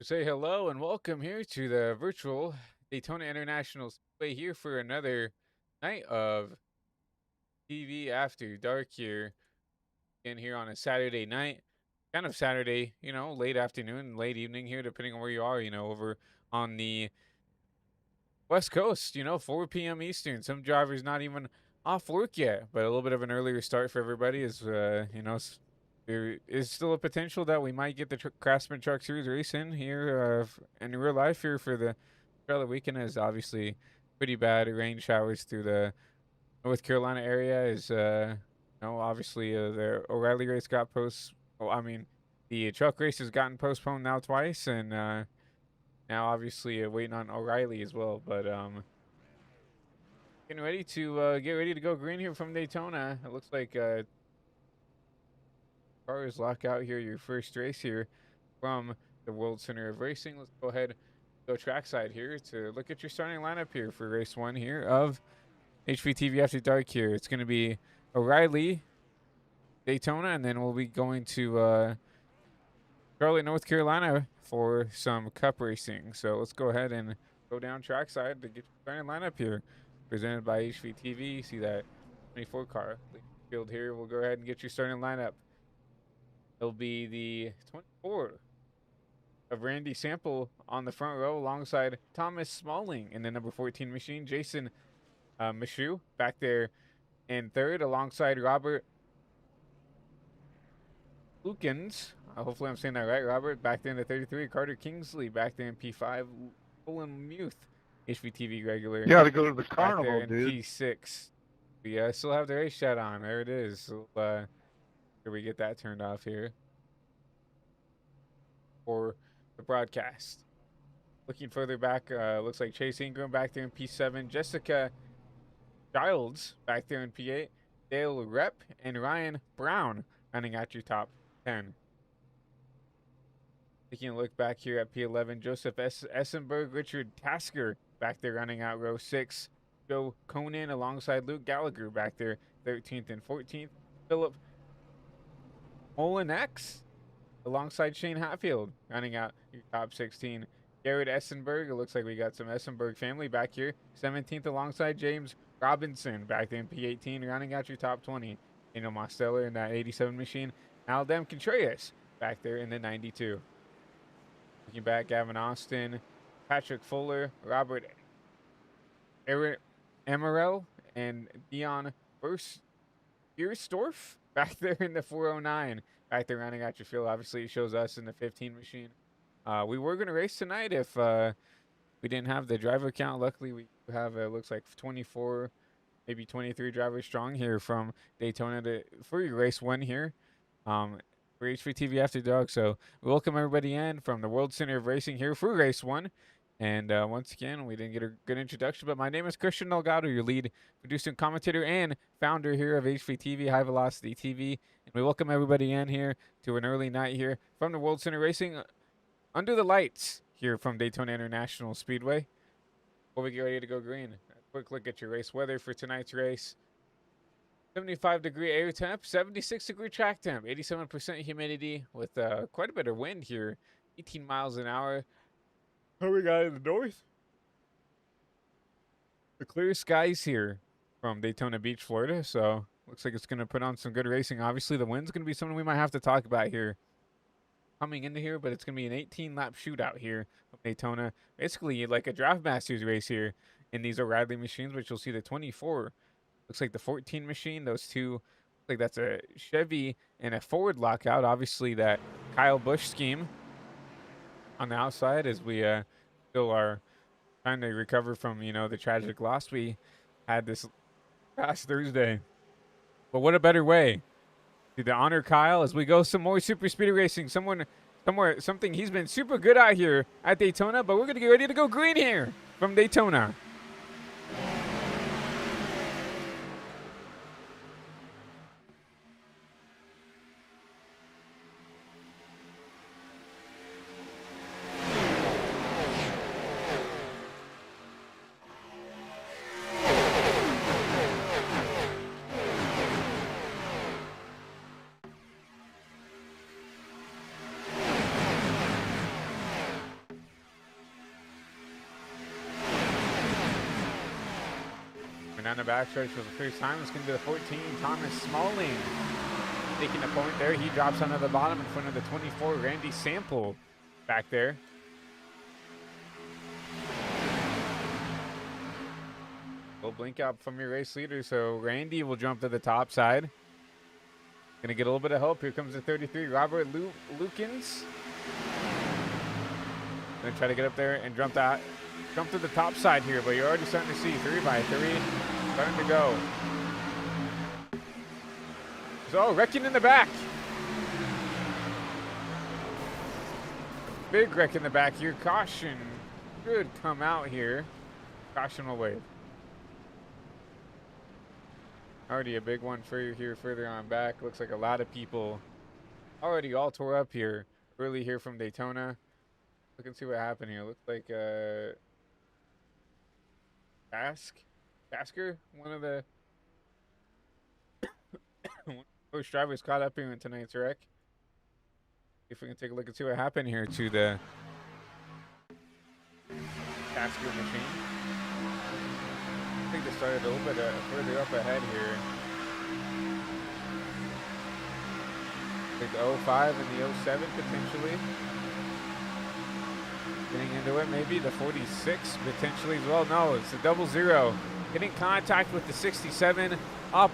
Say hello and welcome here to the virtual Daytona International Speedway here for another night of TV After Dark here in here on a Saturday night. Kind of Saturday, late afternoon, late evening here, depending on where you are, over on the West Coast, 4 p.m. Eastern. Some drivers not even off work yet, but a little bit of an earlier start for everybody is, there is still a potential that we might get the Craftsman Truck Series race in here in real life here for the weekend. Is obviously pretty bad rain showers through the North Carolina area. Obviously the O'Reilly race got the truck race has gotten postponed now twice, and now obviously waiting on O'Reilly as well. But getting ready to get ready to go green here from Daytona. It looks like cars lock out here your first race here from the World Center of Racing. Let's go ahead and go trackside here to look at your starting lineup here for race one here of HVTV After Dark here. It's going to be O'Reilly, Daytona, and then we'll be going to Charlotte, North Carolina for some cup racing. So let's go ahead and go down trackside to get your starting lineup here. Presented by HVTV. See that 24 car field here. We'll go ahead and get your starting lineup. It'll be the 24 of Randy Sample on the front row alongside Thomas Smalling in the number 14 machine. Jason Michoud back there in third alongside Robert Lukens. Hopefully I'm saying that right, Robert. Back there in the 33. Carter Kingsley back there in P5. Olin Muth, HVTV regular. You got to go to the carnival, back there in dude. P6. We still have the race chat on. There it is. So, here we get that turned off here for the broadcast. Looking further back, looks like Chase Ingram back there in P7. Jessica Childs back there in P8. Dale Rep and Ryan Brown running out your top 10. Taking a look back here at P11, Joseph Essenberg, Richard Tasker back there running out row 6. Joe Conan alongside Luke Gallagher back there 13th and 14th. Philip Molinex alongside Shane Hatfield running out your top 16. Garrett Essenberg, it looks like we got some Essenberg family back here. 17th alongside James Robinson back there in P18 running out your top 20. Daniel Mosteller in that 87 machine. Aldem Contreras back there in the 92. Looking back, Gavin Austin, Patrick Fuller, Robert Emerell, and Dion Biersdorf back there in the 409. Back there rounding out your field. Obviously, it shows us in the 15 machine. We were going to race tonight if we we didn't have the driver count. Luckily, we have looks like 24, maybe 23 drivers strong here from Daytona for your race one here. For HVTV After Dark. So we welcome everybody in from the World Center of Racing here for race one. And once again, we didn't get a good introduction, but my name is Christian Delgado, your lead producer and commentator and founder here of HVTV, High Velocity TV. And we welcome everybody in here to an early night here from the World Center Racing under the lights here from Daytona International Speedway. Before we get ready to go green, a quick look at your race weather for tonight's race. 75-degree air temp, 76-degree track temp, 87% humidity with quite a bit of wind here, 18 miles an hour. What we got in the north? The clear skies here from Daytona Beach, Florida. So looks like it's going to put on some good racing. Obviously, the wind's going to be something we might have to talk about here coming into here, but it's going to be an 18-lap shootout here from Daytona. Basically, like a Draft Masters race here in these O'Reilly machines, which you'll see the 24. Looks like the 14 machine, those two, looks like that's a Chevy and a Ford lockout. Obviously, that Kyle Busch scheme on the outside as we still are trying to recover from, the tragic loss we had this past Thursday. But what a better way to honor Kyle as we go some more super speed racing. Something he's been super good at here at Daytona, but we're going to get ready to go green here from Daytona. Down the backstretch for the first time. It's going to be the 14, Thomas Smalling. Taking a point there. He drops onto the bottom in front of the 24, Randy Sample back there. We'll blink out from your race leader, so Randy will jump to the top side. Going to get a little bit of help. Here comes the 33, Robert Lukens. Going to try to get up there and jump to the top side here, but you're already starting to see 3x3 starting to go. So, wrecking in the back. Big wreck in the back here. Caution should come out here. Caution will wave. Already a big one for you here further on back. Looks like a lot of people already all tore up here early here from Daytona. Look and see what happened here. Looks like Tasker, one of the first drivers caught up here in tonight's wreck. If we can take a look and see what happened here to the Tasker machine. I think they started a little bit further up ahead here. I think the 05 and the 07 potentially. Getting into it, maybe the 46 potentially as well. No, it's the 00. Getting contact with the 67 up.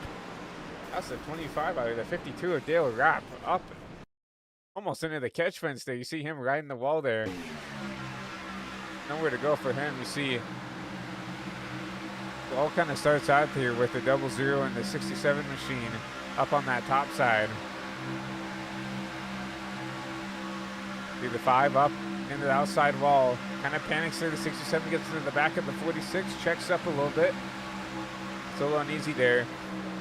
That's the 25 out of the 52 of Dale Rapp up almost into the catch fence there. You see him riding the wall there. Nowhere to go for him. You see it all kind of starts out here with the 00 and the 67 machine up on that top side. See the 5 up into the outside wall. Kind of panics there. The 67 gets into the back of the 46, checks up a little bit. It's a little uneasy there.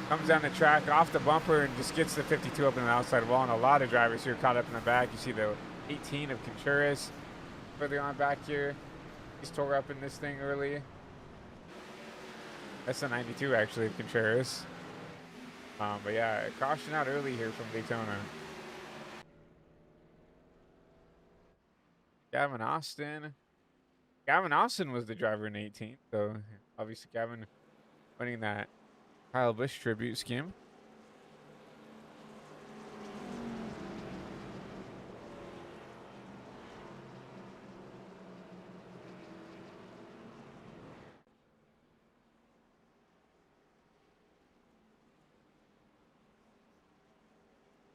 Comes down the track off the bumper and just gets the 52 up in the outside wall. And a lot of drivers here caught up in the back. You see the 18 of Contreras further on back here. He's tore up in this thing early. That's the 92 actually of Contreras. But yeah, caution out early here from Daytona. Gavin Austin. Gavin Austin was the driver in 18. So obviously Gavin winning that Kyle Busch tribute scheme.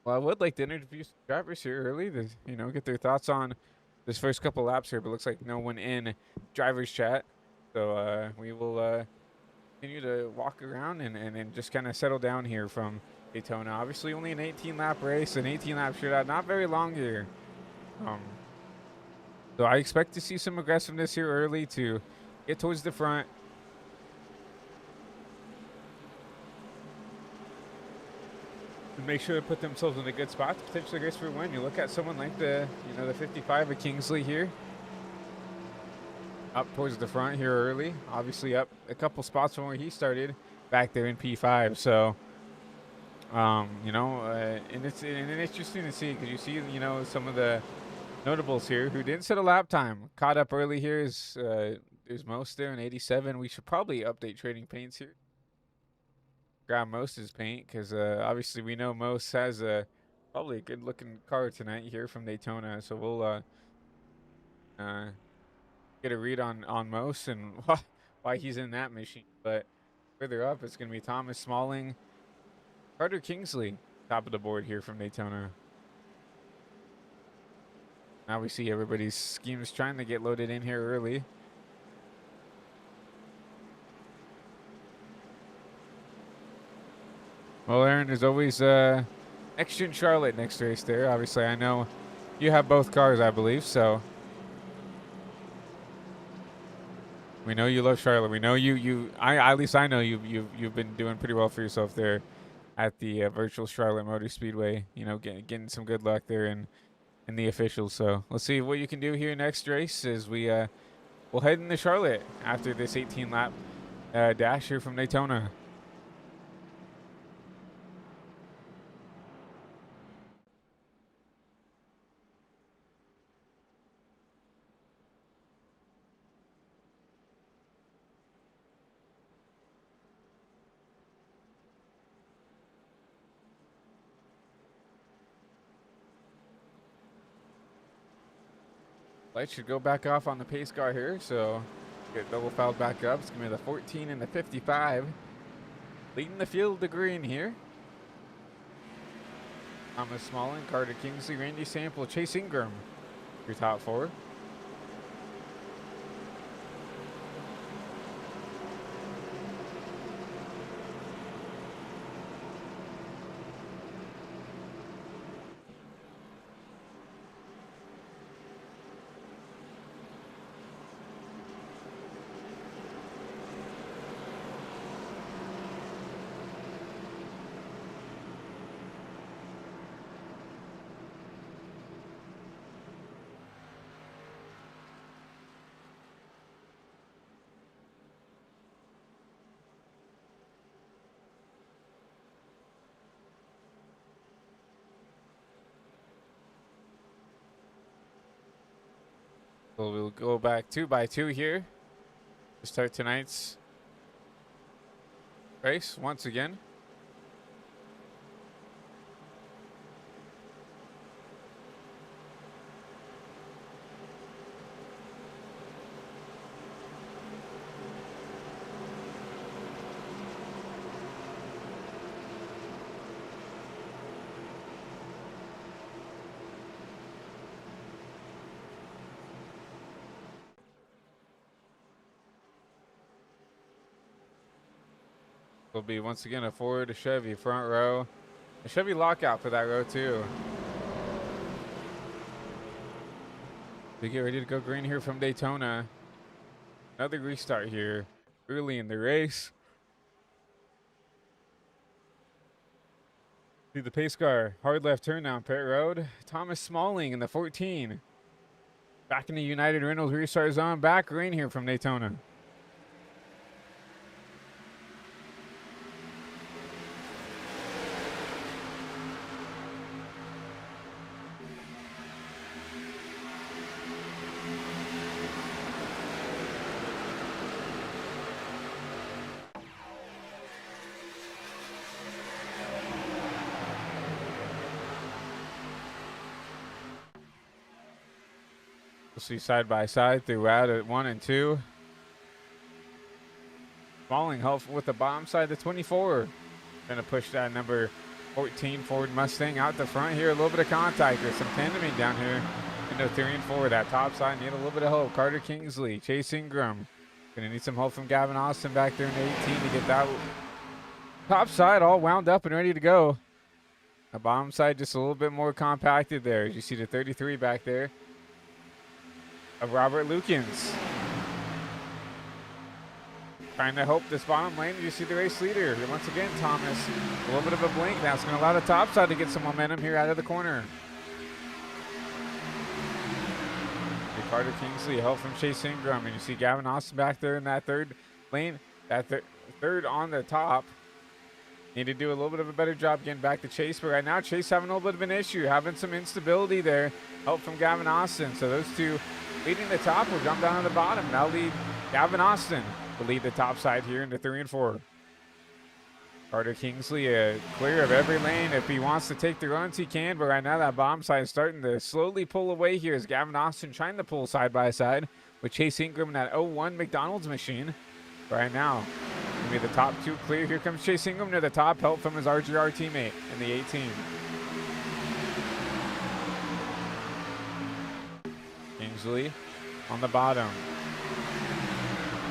Well, I would like to introduce drivers here early to, get their thoughts on this first couple laps here, but looks like no one in driver's chat. So we will continue to walk around and just kind of settle down here from Daytona. Obviously, only an 18 lap race, an 18 lap shootout, not very long here. Um, so I expect to see some aggressiveness here early to get towards the front. And make sure to put themselves in a good spot to potentially race for a win. You look at someone like the 55 of Kingsley here, up towards the front here early. Obviously up a couple spots from where he started back there in P5. So, and it's interesting to see because you see, some of the notables here who didn't set a lap time. Caught up early here is there's Most there in 87. We should probably update trading paints here. Grab Most's paint because obviously we know Most has probably a good looking car tonight here from Daytona. So we'll get a read on Most and why he's in that machine. But further up, it's going to be Thomas Smalling, Carter Kingsley, top of the board here from Daytona. Now we see everybody's schemes trying to get loaded in here early. Well, Aaron, there's always extra in Charlotte next race there. Obviously, I know you have both cars, I believe, so we know you love Charlotte. We know at least I know you've been doing pretty well for yourself there at the virtual Charlotte Motor Speedway. Getting some good luck there in the officials. So let's see what you can do here next race as we'll head into Charlotte after this 18 lap dash here from Daytona. Light should go back off on the pace car here, so get double fouled back up. It's going to be the 14 and the 55. Leading the field to green here. Thomas Smalling, Carter Kingsley, Randy Sample, Chase Ingram, your top four. So we'll go back 2 by 2 here to start tonight's race once again. Will be once again a Ford, a Chevy front row, a Chevy lockout for that row too. We get ready to go green here from Daytona. Another restart here early in the race. See the pace car, hard left turn down pit road. Thomas Smalling in the 14. Back in the United Reynolds restart zone, back green here from Daytona. We'll see side by side throughout at 1 and 2. Smalling helpful with the bottom side, the 24. Gonna push that number 14 Ford Mustang out the front here. A little bit of contact. There's some tandeming down here into 3 and 4. That top side need a little bit of help. Carter Kingsley, Chase Ingram. Gonna need some help from Gavin Austin back there in the 18 to get that top side all wound up and ready to go. The bottom side just a little bit more compacted there. As you see the 33 back there of Robert Lukens. Trying to help this bottom lane. You see the race leader. Once again, Thomas. A little bit of a blink. That's going to allow the top side to get some momentum here out of the corner. Carter Kingsley, help from Chase Ingram. And you see Gavin Austin back there in that third lane. That third on the top. Need to do a little bit of a better job getting back to Chase. But right now, Chase having a little bit of an issue. Having some instability there. Help from Gavin Austin. So those two leading the top will jump down to the bottom. Now lead Gavin Austin to lead the top side here into 3 and 4. Carter Kingsley clear of every lane. If he wants to take the runs, he can. But right now, that bottom side is starting to slowly pull away here as Gavin Austin trying to pull side by side with Chase Ingram in that 01 McDonald's machine. Right now, gonna be the top two clear. Here comes Chase Ingram to the top. Help from his RGR teammate in the 18. Kingsley on the bottom.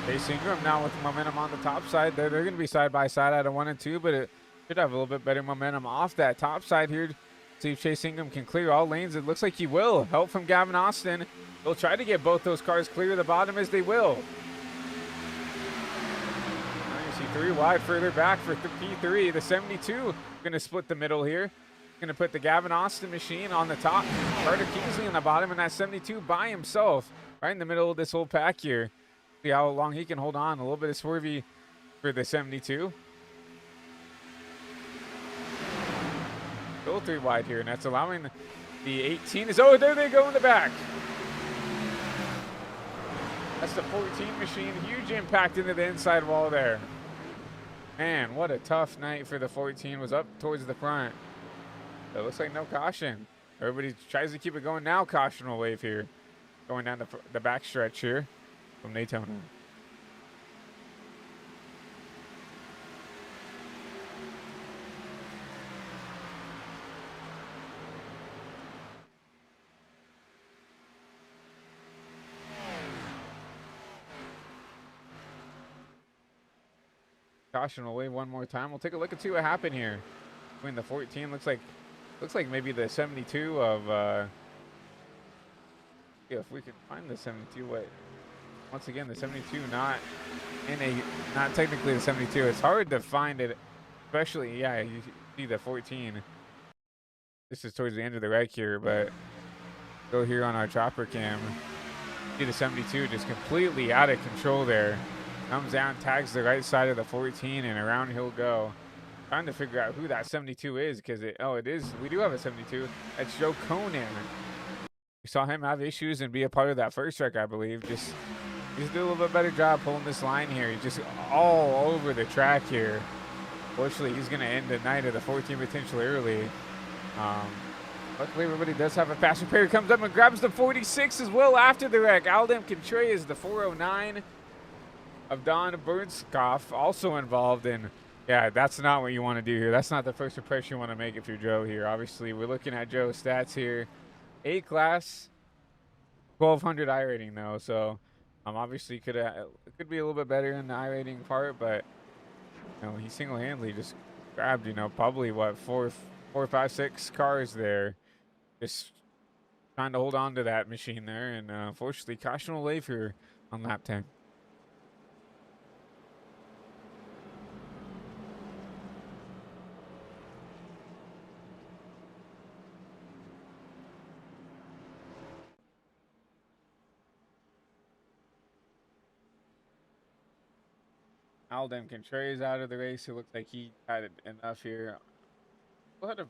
Chase Ingram now with momentum on the top side. They're going to be side by side out of 1 and 2, but it should have a little bit better momentum off that top side here. See if Chase Ingram can clear all lanes. It looks like he will. Help from Gavin Austin. They'll try to get both those cars clear of the bottom as they will. Now you see 3 wide further back for P3. The 72 going to split the middle here. Going to put the Gavin Austin machine on the top. Carter Kingsley on the bottom, and that 72 by himself right in the middle of this whole pack here. See how long he can hold on. A little bit of swervy for the 72. Still 3 wide here, and that's allowing the 18 is, oh, there they go in the back. That's the 14 machine. Huge impact into the inside wall there. Man, what a tough night for the 14. Was up towards the front. It looks like no caution. Everybody tries to keep it going now. Caution wave here. Going down the back stretch here from Daytona. Caution away one more time. We'll take a look and see what happened here between the 14. Looks like maybe the 72 of yeah, if we can find the 72. What? Once again, the 72 not technically the 72. It's hard to find it, especially, yeah, you see the 14. This is towards the end of the wreck here, but go here on our chopper cam. See the 72 just completely out of control there. Comes down, tags the right side of the 14, and around he'll go. Trying to figure out who that 72 is, because it is. We do have a 72. That's Joe Conan. We saw him have issues and be a part of that first wreck, I believe. He's doing a little bit better job pulling this line here. He's just all over the track here. Fortunately, he's going to end the night of the 14 potentially early. Luckily, everybody does have a fast repair. Comes up and grabs the 46 as well after the wreck. Aldem Contreras, the 409 of Don Bernskoff, also involved in. Yeah, that's not what you want to do here. That's not the first impression you want to make if you're Joe here. Obviously, we're looking at Joe's stats here. A-class, 1,200 I rating, though. So, obviously, could be a little bit better in the I rating part, but, he single-handedly just grabbed, probably, what, four, 5, 6 cars there. Just trying to hold on to that machine there. And, unfortunately, caution will leave here on lap 10. Aldem Contreras out of the race. It looks like he had enough here. What have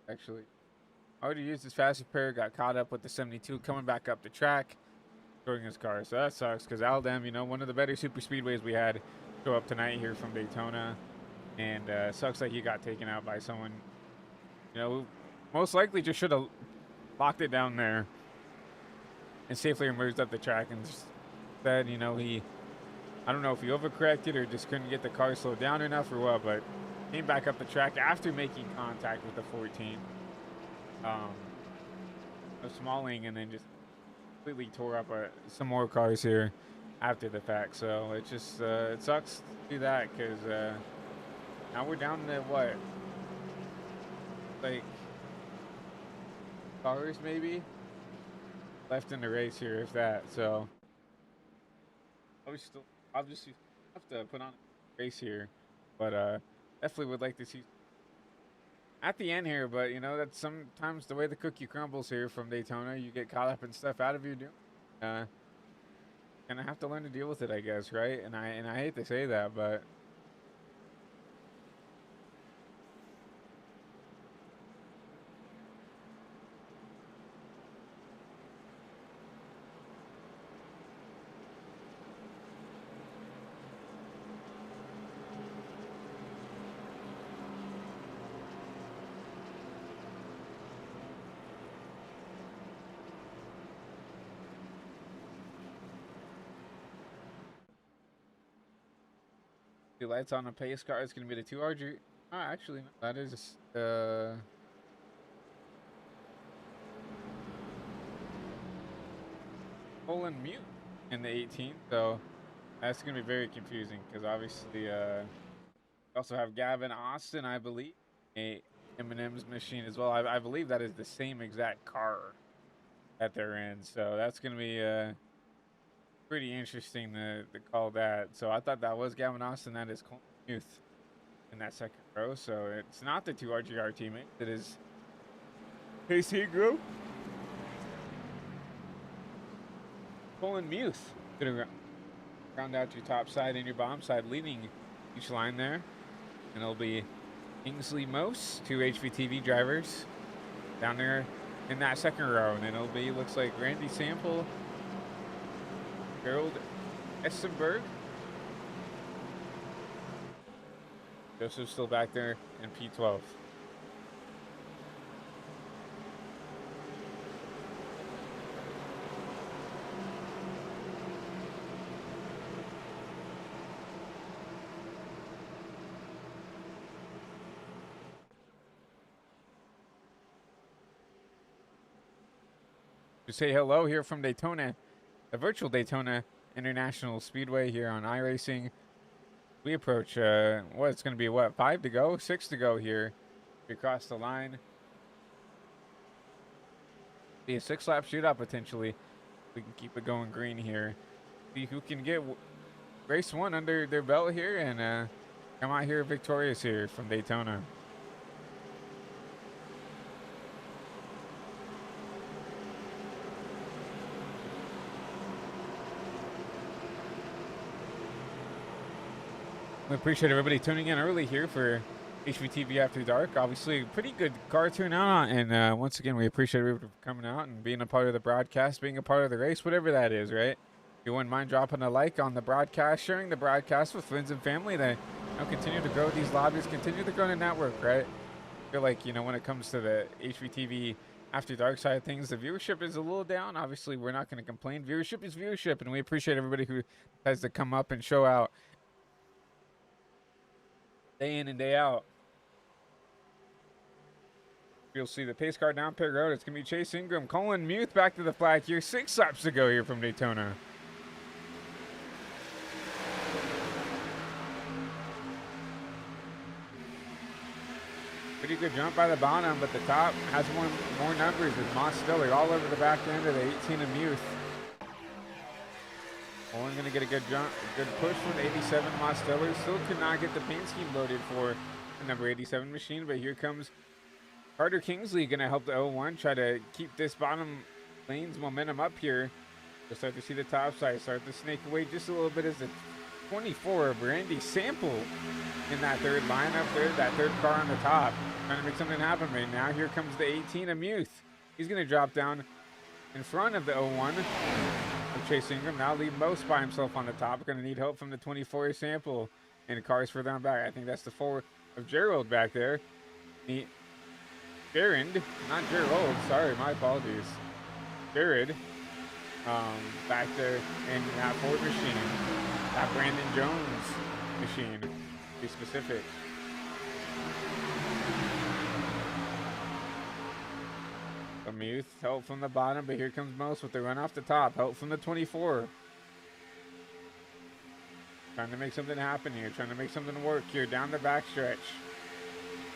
actually already used his fast repair, got caught up with the 72 coming back up the track, throwing his car. So that sucks because Aldem, one of the better super speedways we had show up tonight here from Daytona. And sucks that he got taken out by someone, who most likely just should have locked it down there and safely emerged up the track and just said, I don't know if he overcorrected or just couldn't get the car slowed down enough or what, but came back up the track after making contact with the 14. It of smalling and then just completely tore up some more cars here after the fact. So it just it sucks to do that because now we're down to what, like cars maybe left in the race here, if that. So obviously have to put on a race here, but definitely would like to see at the end here. But you know, that's sometimes the way the cookie crumbles here from Daytona. You get caught up in stuff out of your doing. Gonna have to learn to deal with it, I guess, right? And I hate to say that, but the lights on a pace car is gonna be the 2RG. Oh, actually, no, that is Colin Mute in the 18th, so that's gonna be very confusing because obviously we also have Gavin Austin, I believe, a Eminem's machine as well. I believe that is the same exact car that they're in, so that's gonna be pretty interesting to call that. So I thought that was Gavin Austin. That is Colin Muth in that second row. So it's not the 2RGR teammate. It is Pace Group. Colin Muth gonna round out your top side and your bottom side, leading each line there. And it'll be Kingsley Mose, 2 HVTV drivers down there in that second row. And it'll be, looks like Randy Sample, Gerald Essenberg. Joseph's still back there in P12. To say hello here from Daytona, the virtual Daytona International Speedway here on iRacing. We approach, it's going to be, 5 to go? 6 to go here. We cross the line. Be a 6-lap shootout potentially. We can keep it going green here. See who can get race 1 under their belt here and come out here victorious here from Daytona. We appreciate everybody tuning in early here for HVTV After Dark. Obviously, pretty good car turnout, and once again, we appreciate everybody coming out and being a part of the broadcast, being a part of the race, whatever that is, right? If you wouldn't mind dropping a like on the broadcast, sharing the broadcast with friends and family, that continue to grow these lobbies, continue to grow the network, right? I feel like, when it comes to the HVTV After Dark side of things, the viewership is a little down. Obviously, we're not going to complain. Viewership is viewership, and we appreciate everybody who has to come up and show out day in and day out. You'll see the pace car down pit road. It's going to be Chase Ingram. Colin Muth back to the flag here. 6 laps to go here from Daytona. Pretty good jump by the bottom, but the top has more numbers with Moss Stiller all over the back end of the 18 of Muth. Only going to get a good jump, a good push from the 87 Moss Stiller. Still could not get the paint scheme loaded for the number 87 machine, but here comes Carter Kingsley, going to help the 01 try to keep this bottom lane's momentum up here. We'll start to see the top side start to snake away just a little bit as the 24 of Randy Sample in that third lineup there, that third car on the top, trying to make something happen right now. Here comes the 18 of Muth. He's going to drop down in front of the 01 of Chase Ingram. Now leave Most by himself on the top. Going to need help from the 24 Sample and cars further on back. I think that's the 4 of Gerald back there. Jared, not Gerald, sorry, my apologies. Jared, back there in that Ford machine, that Brandon Jones machine, to be specific. Muth, help from the bottom, but here comes Most with the run off the top. Help from the 24. Trying to make something happen here. Trying to make something work here down the backstretch.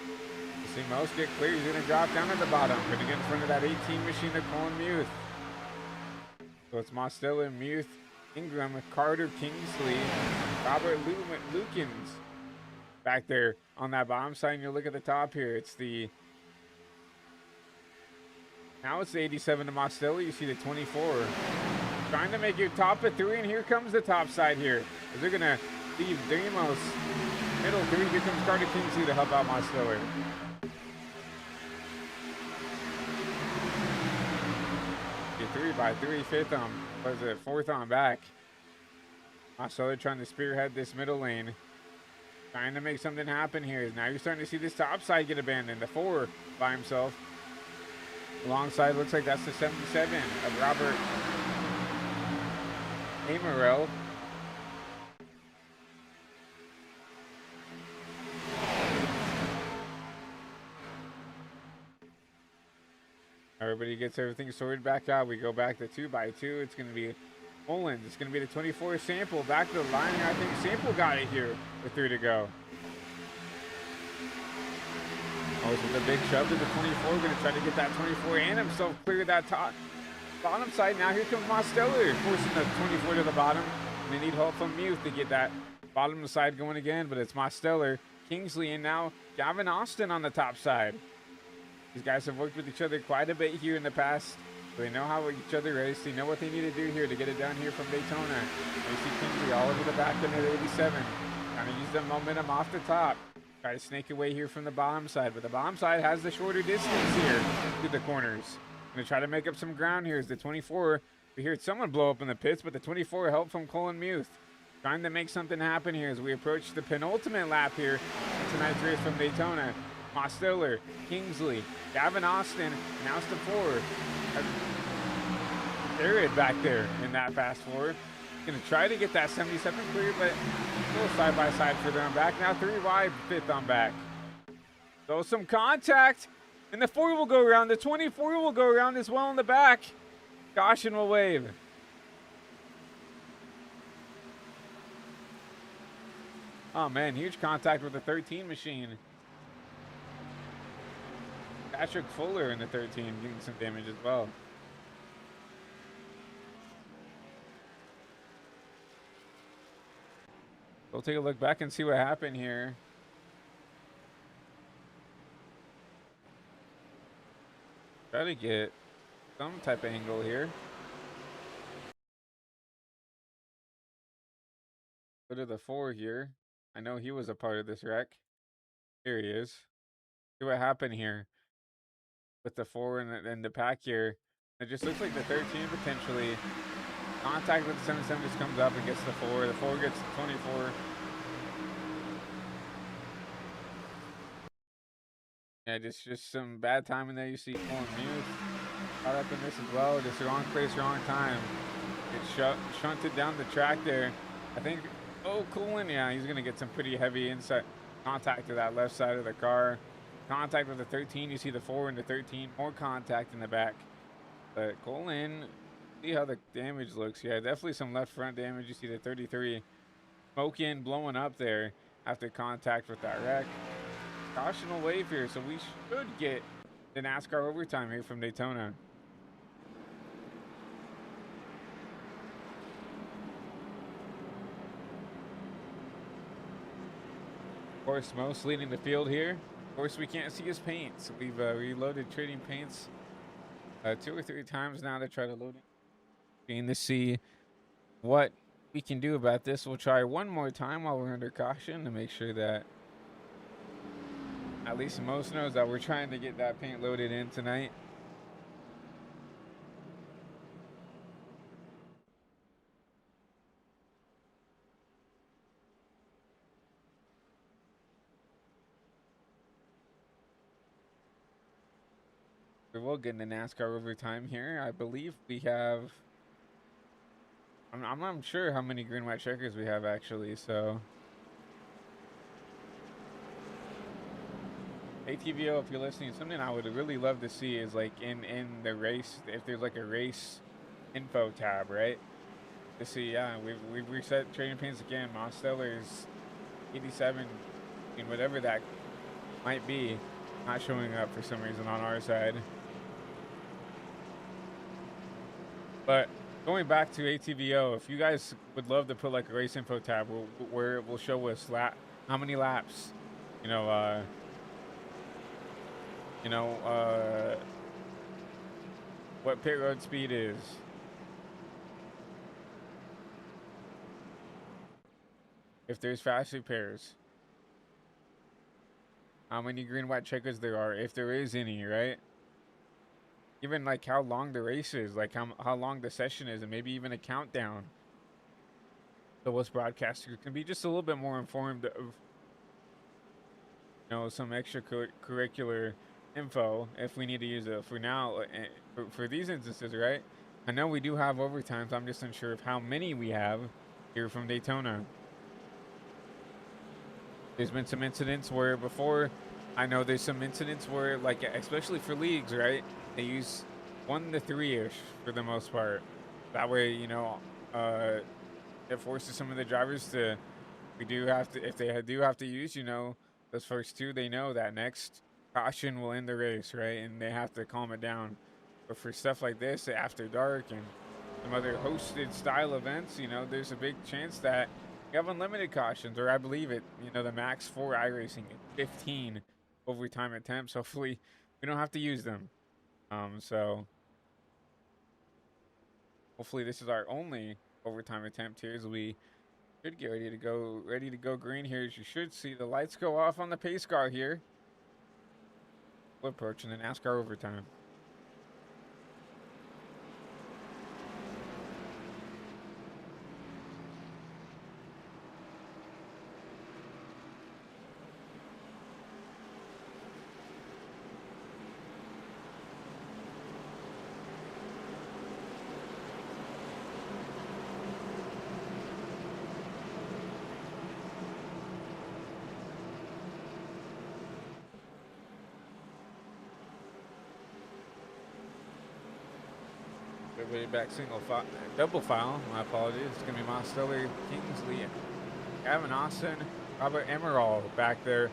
You see Most get clear. He's going to drop down at the bottom. Going to get in front of that 18 machine of Colin Muth. So it's Mostilla, Muth, Ingram, Carter, Kingsley, Robert Lukens back there on that bottom side. And you look at the top here. It's the... Now it's the 87 to Mostilla. You see the 24. Trying to make your top of 3, and here comes the top side here. As they're going to leave Demos middle 3. Here comes Carter Kingsley to help out Mostilla. Get 3 by 3, 5th on, what is it, 4th on back. Mostilla trying to spearhead this middle lane. Trying to make something happen here. Now you're starting to see this top side get abandoned. The 4 by himself. Alongside, looks like that's the 77 of Robert Amarell. Everybody gets everything sorted back out. We go back to 2 by 2. It's going to be Mullins. It's going to be the 24 Sample. Back to the line. I think Sample got it here with 3 to go. With a big shove to the 24. Going to try to get that 24 and himself clear that top bottom side. Now here comes Mostilla forcing the 24 to the bottom. And they need help from Muth to get that bottom side going again. But it's Mostilla, Kingsley, and now Gavin Austin on the top side. These guys have worked with each other quite a bit here in the past. So they know how each other race. They know what they need to do here to get it down here from Daytona. You see Kingsley all over the back end of the 87. Trying to use the momentum off the top. Try to snake away here from the bottom side. But the bottom side has the shorter distance here to the corners. Going to try to make up some ground here as the 24. We heard someone blow up in the pits, but the 24 help from Colin Muth. Trying to make something happen here as we approach the penultimate lap here in tonight's race from Daytona. Mostilla, Kingsley, Gavin Austin, and now it's the 4. Jared back there in that fast 4. Going to try to get that 77 clear, but a little side by side for them. Back now 3 wide, 5th on back. So some contact, and the 4 will go around. The 24 will go around as well in the back. Caution will wave. Oh man, huge contact with the 13 machine. Patrick Fuller in the 13 getting some damage as well. We'll take a look back and see what happened here. Try to get some type of angle here. Go to the 4 here. I know he was a part of this wreck. Here he is. See what happened here with the 4 and the pack here. It just looks like the 13 potentially. Contact with the 77 just comes up and gets the 4. The 4 gets the 24. Yeah, just some bad timing there. You see Colin Muth caught up in this as well. Just wrong place, wrong time. It's shunted down the track there. I think, oh, Colin, yeah, he's going to get some pretty heavy inside contact to that left side of the car. Contact with the 13. You see the 4 and the 13. More contact in the back. But Colin, see how the damage looks. Yeah, definitely some left front damage. You see the 33 smoking, blowing up there after contact with that wreck. Cautional wave here, so we should get the NASCAR overtime here from Daytona. Of course, Most leading the field here. Of course, we can't see his paints. We've reloaded trading paints 2 or 3 times now to try to load it. To see what we can do about this. We'll try one more time while we're under caution to make sure that at least Most knows that we're trying to get that paint loaded in tonight. We will get into NASCAR overtime here. I believe we have... I'm not sure how many green white checkers we have actually, so... ATVO, if you're listening, something I would really love to see is like in the race, if there's like a race info tab, right? To see, yeah, we've reset trading pins again. Monsteller's 87, and whatever that might be, not showing up for some reason on our side. But going back to ATVO, if you guys would love to put like a race info tab where it will show us how many laps, you know, uh, you know, uh, what pit road speed is. If there's fast repairs, how many green white checkers there are, if there is any, right? Even like how long the race is, like how long the session is, and maybe even a countdown. So us broadcasters can be just a little bit more informed of, some extracurricular info if we need to use it. For now, for these instances, right? I know we do have overtimes. I'm just unsure of how many we have here from Daytona. There's been some incidents where before, I know there's some incidents where, like, especially for leagues, right? They use 1 to 3-ish for the most part. That way, it forces some of the drivers to, if they do have to use, those first 2, they know that next caution will end the race, right? And they have to calm it down. But for stuff like this, after dark and some other hosted style events, there's a big chance that you have unlimited cautions, or I believe the max for iRacing is 15 overtime attempts. Hopefully, we don't have to use them. So hopefully this is our only overtime attempt here as we should get ready to go green here. As you should see the lights go off on the pace car here. We're approaching the NASCAR overtime. Everybody back double file. My apologies. It's going to be Monsteller, Kingsley, Gavin Austin, Robert Emerald back there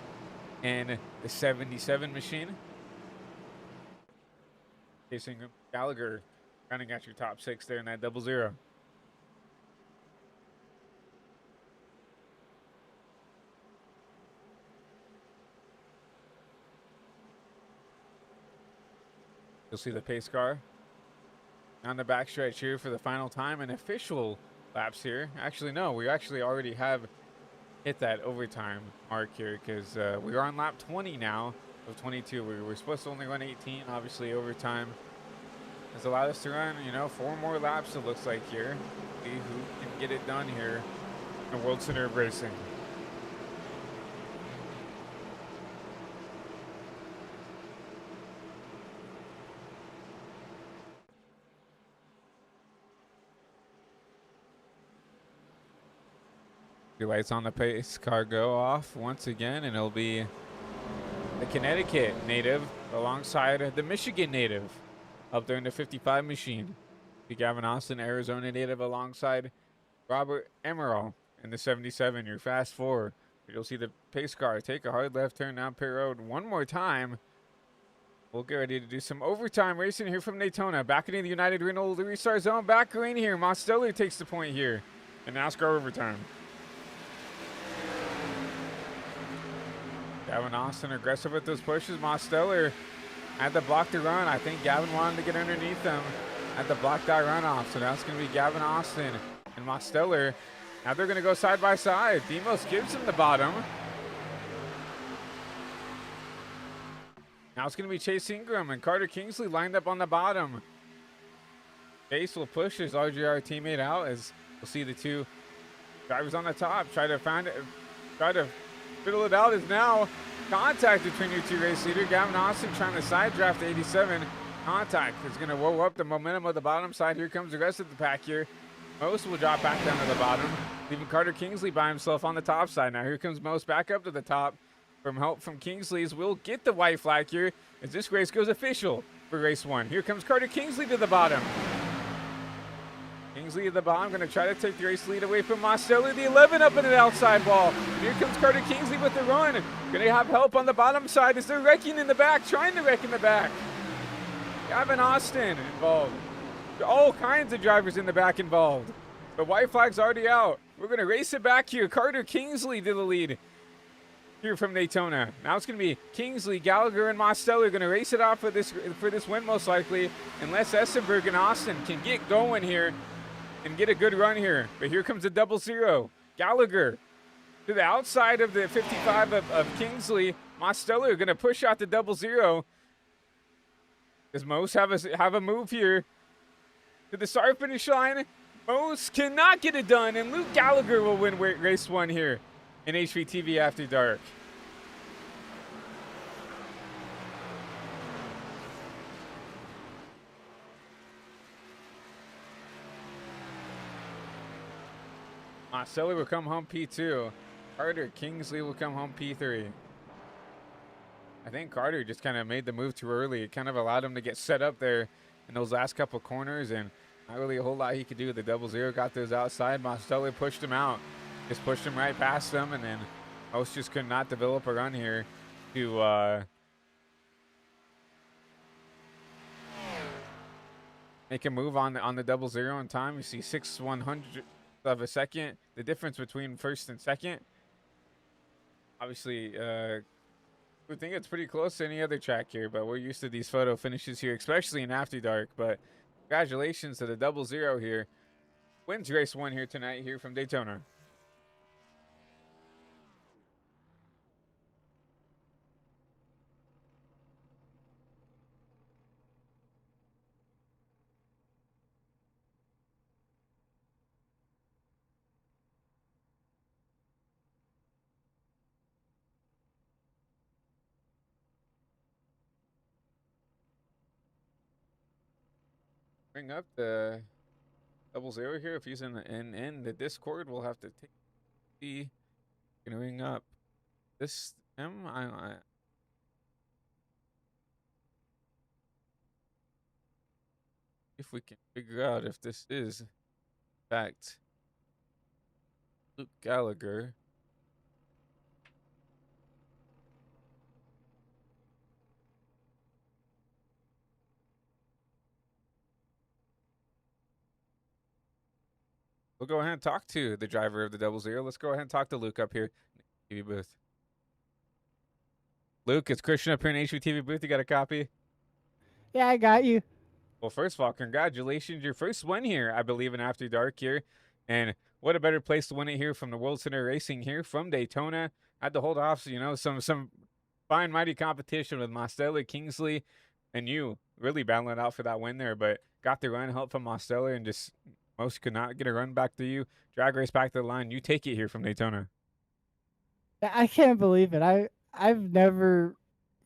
in the 77 machine. Chasing Gallagher, running at your top 6 there in that 00. You'll see the pace car on the backstretch here for the final time and official laps here. Actually, no, we actually already have hit that overtime mark here because we're on lap 20 now of 22. We were supposed to only run 18. Obviously, overtime has allowed us to run, 4 more laps, it looks like here. See who can get it done here in the World Center of Racing. The lights on the pace car go off once again, and it'll be the Connecticut native alongside the Michigan native up there in the 55 machine. The Gavin Austin, Arizona native alongside Robert Emerald in the 77. Your fast forward. You'll see the pace car take a hard left turn down pit road one more time. We'll get ready to do some overtime racing here from Daytona. Back into the United Renault restart zone. Back green here. Monsteller takes the point here in NASCAR overtime. Gavin Austin aggressive with those pushes. Monsteller had to block the run. I think Gavin wanted to get underneath them. Had to block that runoff. So now it's going to be Gavin Austin and Monsteller. Now they're going to go side by side. Demos gives him the bottom. Now it's going to be Chase Ingram and Carter Kingsley lined up on the bottom. Chase will push his RGR teammate out as we'll see the 2 drivers on the top try to fiddle it out. Is now contact between your 2 race leader. Gavin Austin trying to side draft 87. Contact is going to woe up the momentum of the bottom side. Here comes the rest of the pack here. Most will drop back down to the bottom, leaving Carter Kingsley by himself on the top side. Now here comes Most back up to the top. from help from Kingsley's will get the white flag here as this race goes official for race 1. Here comes Carter Kingsley to the bottom. Kingsley at the bottom, going to try to take the race lead away from Mostelli. The 11 up in an outside wall. Here comes Carter Kingsley with the run. Going to have help on the bottom side as they're wrecking in the back, trying to wreck in the back. Gavin Austin involved. All kinds of drivers in the back involved. The white flag's already out. We're going to race it back here. Carter Kingsley to the lead here from Daytona. Now it's going to be Kingsley, Gallagher, and Mostelli going to race it off for this win most likely, unless Essenberg and Austin can get going here and get a good run here. But here comes a 0-0. Gallagher to the outside of the 55 of Kingsley. Mostelli are going to push out the 0-0. Does Mose have a move here to the start finish line? Mose cannot get it done, and Luke Gallagher will win race 1 here in HVTV After Dark. Mostelli will come home P2. Carter Kingsley will come home P3. I think Carter just kind of made the move too early. It kind of allowed him to get set up there in those last couple corners, and not really a whole lot he could do. The 0-0 got those outside. Mostelli pushed him out. Just pushed him right past them, and then Most just could not develop a run here to make a move on the 0-0 in time. You see 6/100 of a second. The difference between first and second. Obviously, we think it's pretty close to any other track here, but we're used to these photo finishes here, especially in After Dark. But congratulations to the 0-0 here. Wins race 1 here tonight here from Daytona. Bring up the 0-0 here. If he's in the Discord, we'll have to take the ring up this him. If we can figure out if this is in fact Luke Gallagher. We'll go ahead and talk to the driver of the 0-0. Let's go ahead and talk to Luke up here in the TV booth. Luke, it's Christian up here in HVTV booth. You got a copy? Yeah, I got you. Well, first of all, congratulations. Your first win here, I believe, in After Dark here. And what a better place to win it here from the World Center Racing here from Daytona. Had to hold off, some fine, mighty competition with Mostelli, Kingsley, and you really battling it out for that win there. But got the run help from Mostelli and just Most could not get a run back to you. Drag race back to the line. You take it here from Daytona. I can't believe it. I've never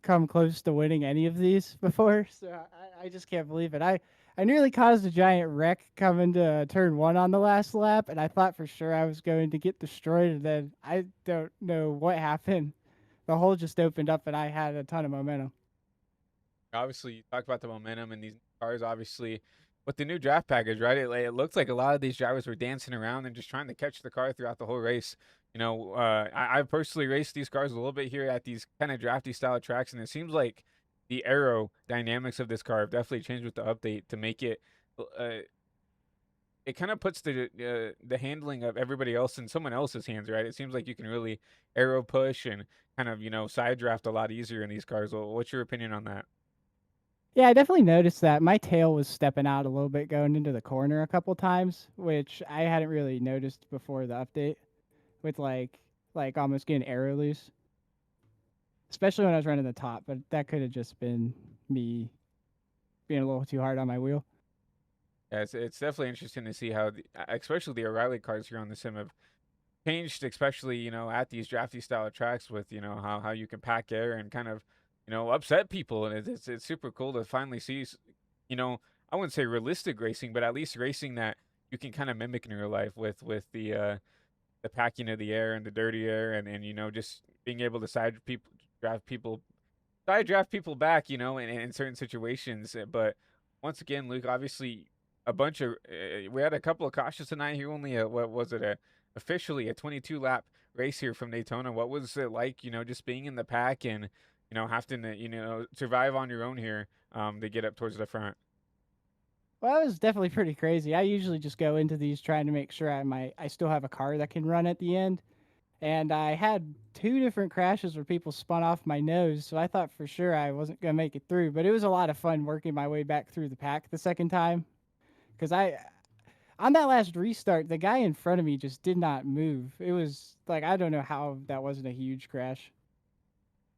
come close to winning any of these before, so I just can't believe it. I nearly caused a giant wreck coming to turn 1 on the last lap, and I thought for sure I was going to get destroyed, and then I don't know what happened. The hole just opened up, and I had a ton of momentum. Obviously, you talked about the momentum in these cars, obviously. With the new draft package, right? It looked like a lot of these drivers were dancing around and just trying to catch the car throughout the whole race. I personally raced these cars a little bit here at these kind of drafty style tracks, and it seems like the aerodynamics of this car have definitely changed with the update to make it. It kind of puts the handling of everybody else in someone else's hands, right? It seems like you can really aero push and kind of side draft a lot easier in these cars. Well, what's your opinion on that? Yeah, I definitely noticed that. My tail was stepping out a little bit going into the corner a couple times, which I hadn't really noticed before the update, with like almost getting aero loose. Especially when I was running the top, but that could have just been me being a little too hard on my wheel. Yeah, it's definitely interesting to see how, especially the O'Reilly cars here on the sim have changed, especially at these drafty style of tracks with how you can pack air and kind of upset people, and it's super cool to finally see I wouldn't say realistic racing, but at least racing that you can kind of mimic in real life with the packing of the air and the dirty air and just being able to draft people side draft people back, in certain situations. But once again, Luke, obviously we had a couple of cautions tonight here. Only what was it? Officially a 22 lap race here from Daytona. What was it like? Just being in the pack and having to survive on your own here to get up towards the front. Well, it was definitely pretty crazy. I usually just go into these trying to make sure I still have a car that can run at the end. And I had two different crashes where people spun off my nose, so I thought for sure I wasn't gonna make it through. But it was a lot of fun working my way back through the pack the second time because I on that last restart, the guy in front of me just did not move. It was like I don't know how that wasn't a huge crash.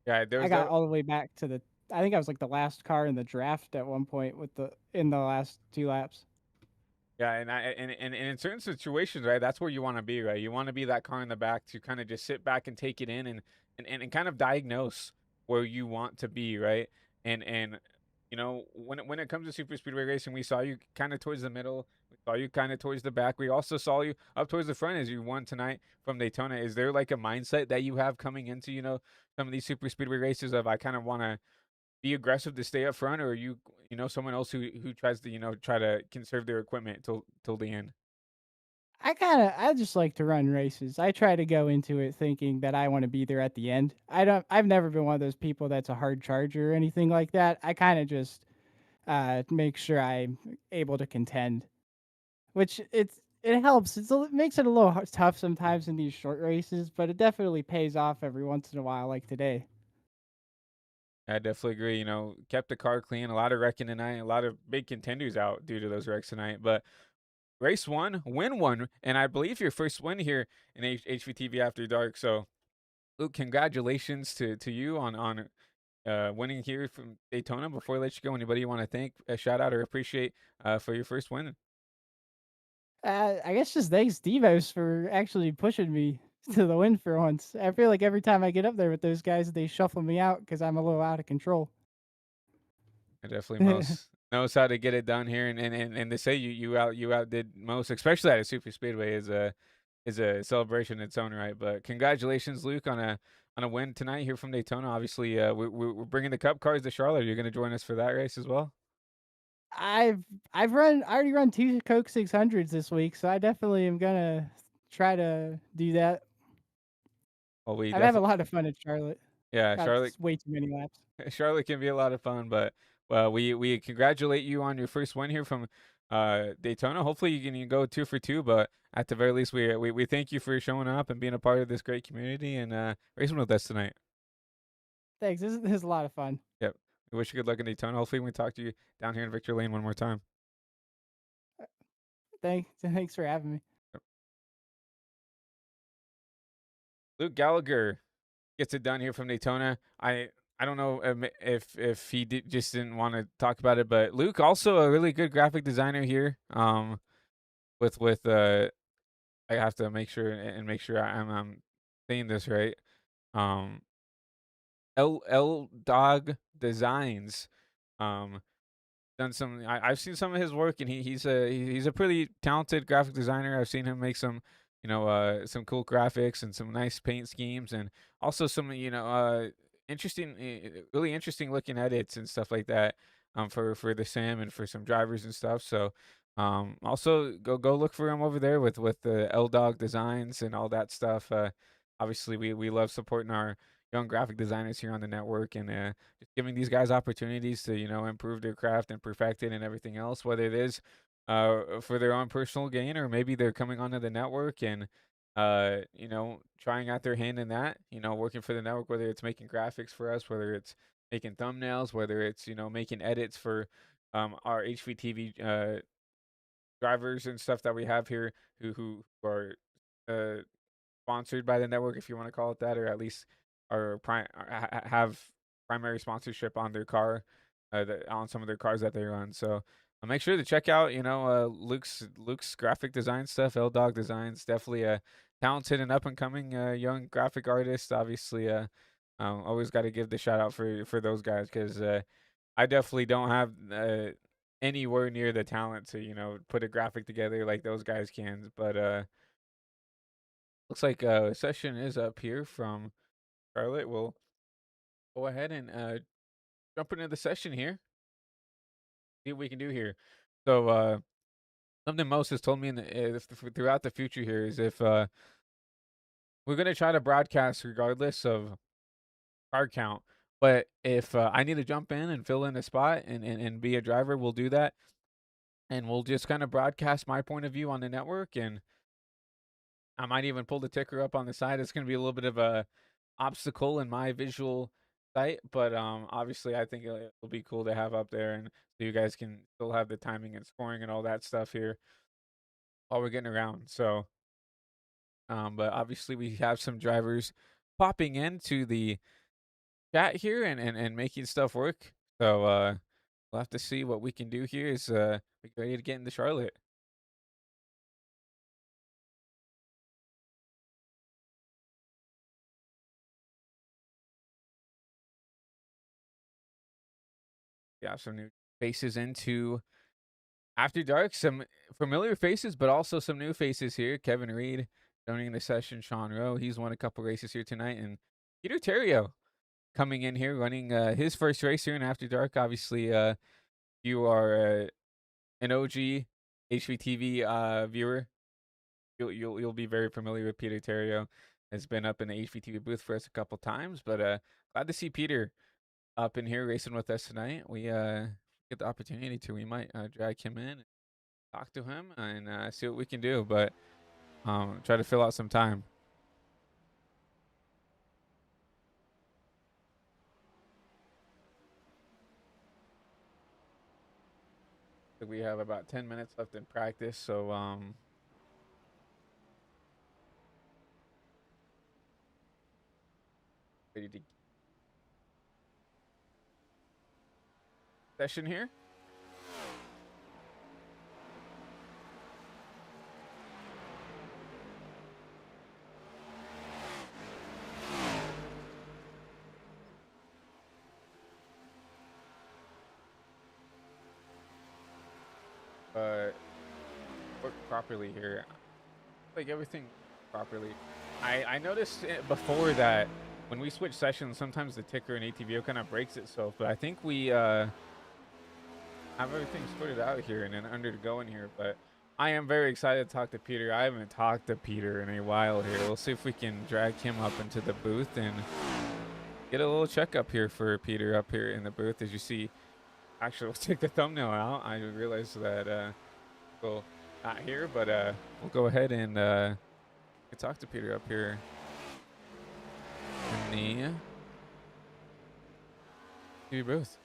Yeah, there I was got that. all the way back to the. I think I was like the last car in the draft at one point with the in the last two laps. Yeah, and in certain situations, right, that's where you want to be, right? You want to be that car in the back to kind of just sit back and take it in and kind of diagnose where you want to be, right? And when it comes to super speedway racing, we saw you kind of towards the middle, we saw you kind of towards the back. We also saw you up towards the front as you won tonight from Daytona. Is there like a mindset that you have coming into, some of these super speedway races of I kind of want to be aggressive to stay up front, or are you someone else who tries to try to conserve their equipment till the end? I just like to run races. I try to go into it thinking that I want to be there at the end. I've never been one of those people that's a hard charger or anything like that. I kind of just make sure I'm able to contend, which it helps. It makes it a little tough sometimes in these short races, but it definitely pays off every once in a while, like today. I definitely agree. Kept the car clean. A lot of wrecking tonight. A lot of big contenders out due to those wrecks tonight. But race one, win one, and I believe your first win here in HVTV After Dark. So, Luke, congratulations to you on winning here from Daytona. Before I let you go, anybody you want to thank, shout out, or appreciate for your first win? I guess just thanks Devos for actually pushing me to the win for once. I feel like every time I get up there with those guys, they shuffle me out because I'm a little out of control. I definitely most knows how to get it done here, and to say you outdid most, especially at a super speedway, is a celebration in its own right. But congratulations, Luke, on a win tonight here from Daytona. Obviously, we're bringing the Cup cars to Charlotte. You're going to join us for that race as well. I've I already run 2 Coke 600s this week, so I definitely am gonna try to do that. Well, we I'd have a definitely lot of fun at Charlotte. yeah, Got Charlotte way too many laps. Charlotte can be a lot of fun, but well, we congratulate you on your first win here from Daytona. Hopefully, you can go 2 for 2, but at the very least, we thank you for showing up and being a part of this great community and racing with us tonight. Thanks. This is a lot of fun. Yep. We wish you good luck in Daytona. Hopefully, we talk to you down here in Victory Lane one more time. Thanks for having me. Yep. Luke Gallagher gets it done here from Daytona. I don't know if he just didn't want to talk about it, but Luke also a really good graphic designer here. With I have to make sure and make sure I'm saying this right. Um, L Dog Designs. Um, done some. I've seen some of his work, and he's a pretty talented graphic designer. I've seen him make some cool graphics and some nice paint schemes, and also some interesting, really interesting looking edits and stuff like that. For the Sim and for some drivers and stuff. So, also go look for him over there with the L Dog Designs and all that stuff. Obviously, we love supporting our young graphic designers here on the network and just giving these guys opportunities to improve their craft and perfect it and everything else, whether it is for their own personal gain or maybe they're coming onto the network and trying out their hand in that, working for the network, whether it's making graphics for us, whether it's making thumbnails, whether it's making edits for our HVTV drivers and stuff that we have here who are uh, sponsored by the network, if you want to call it that, or at least have primary sponsorship on their car, on some of their cars that they run. So make sure to check out, Luke's graphic design stuff. L Dog Designs, definitely a talented and up and coming young graphic artist. Obviously, always got to give the shout out for those guys because I definitely don't have anywhere near the talent to put a graphic together like those guys can. But looks like session is up here from Charlotte, we'll go ahead and jump into the session here. See what we can do here. So, something Moses told me throughout the future here is if we're gonna try to broadcast regardless of card count, but if I need to jump in and fill in a spot and be a driver, we'll do that, and we'll just kind of broadcast my point of view on the network, and I might even pull the ticker up on the side. It's gonna be a little bit of a obstacle in my visual sight, but obviously I think it'll be cool to have up there, and so you guys can still have the timing and scoring and all that stuff here while we're getting around. So, but obviously we have some drivers popping into the chat here and making stuff work. So we'll have to see what we can do here. Is we ready to get into Charlotte? Yeah, some new faces into After Dark. Some familiar faces, but also some new faces here. Kevin Reed joining the session. Sean Rowe, he's won a couple races here tonight, and Peter Terrio coming in here running his first race here in After Dark. Obviously, you are an OG HVTV viewer. You'll be very familiar with Peter Terrio. Has been up in the HVTV booth for us a couple times, but glad to see Peter up in here racing with us tonight. We get the opportunity to. We might drag him in, and talk to him, and see what we can do. But try to fill out some time. We have about 10 minutes left in practice, so ready to session here. Work properly here. Like everything properly. I noticed before that when we switch sessions, sometimes the ticker in ATVO kind of breaks itself, but I think we have everything sorted out here and then under to go in here. But I am very excited to talk to Peter. I haven't talked to Peter in a while here. We'll see if we can drag him up into the booth and get a little checkup here for Peter up here in the booth. As you see, actually, we'll take the thumbnail out. I realized that well, not here, but we'll go ahead and talk to Peter up here in the TV booth.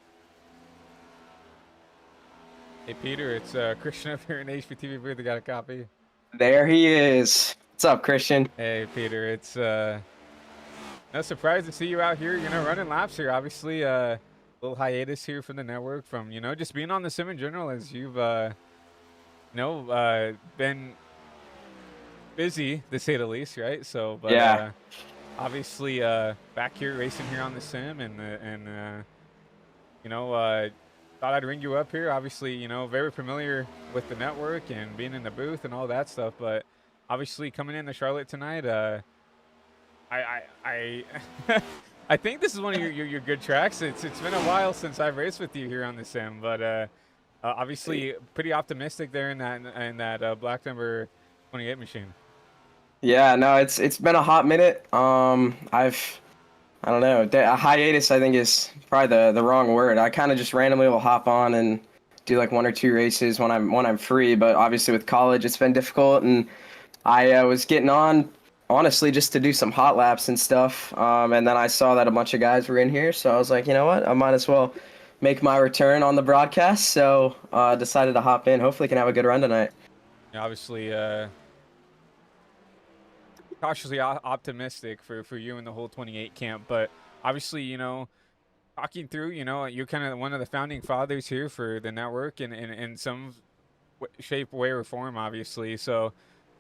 Hey Peter, it's Christian up here in the HPTV booth. I got a copy. There he is. What's up, Christian? Hey Peter, it's no surprise to see you out here, running laps here. Obviously, little hiatus here from the network, from just being on the sim in general, as you've been busy to say the least, right? So, but Yeah. Obviously, back here racing here on the sim, and thought I'd ring you up here. Obviously, very familiar with the network and being in the booth and all that stuff. But obviously, coming into Charlotte tonight, I I think this is one of your good tracks. It's been a while since I've raced with you here on the sim, but obviously pretty optimistic there in that black number 28 machine. Yeah, no, it's been a hot minute. I don't know. A hiatus, I think, is probably the wrong word. I kind of just randomly will hop on and do like one or two races when I'm free. But obviously with college, it's been difficult, and I was getting on honestly just to do some hot laps and stuff. And then I saw that a bunch of guys were in here, so I was like, you know what? I might as well make my return on the broadcast. So decided to hop in. Hopefully, can have a good run tonight. Yeah, obviously, cautiously optimistic for you and the whole 28 camp, but obviously, talking through, you're kind of one of the founding fathers here for the network in some shape, way, or form, obviously. So,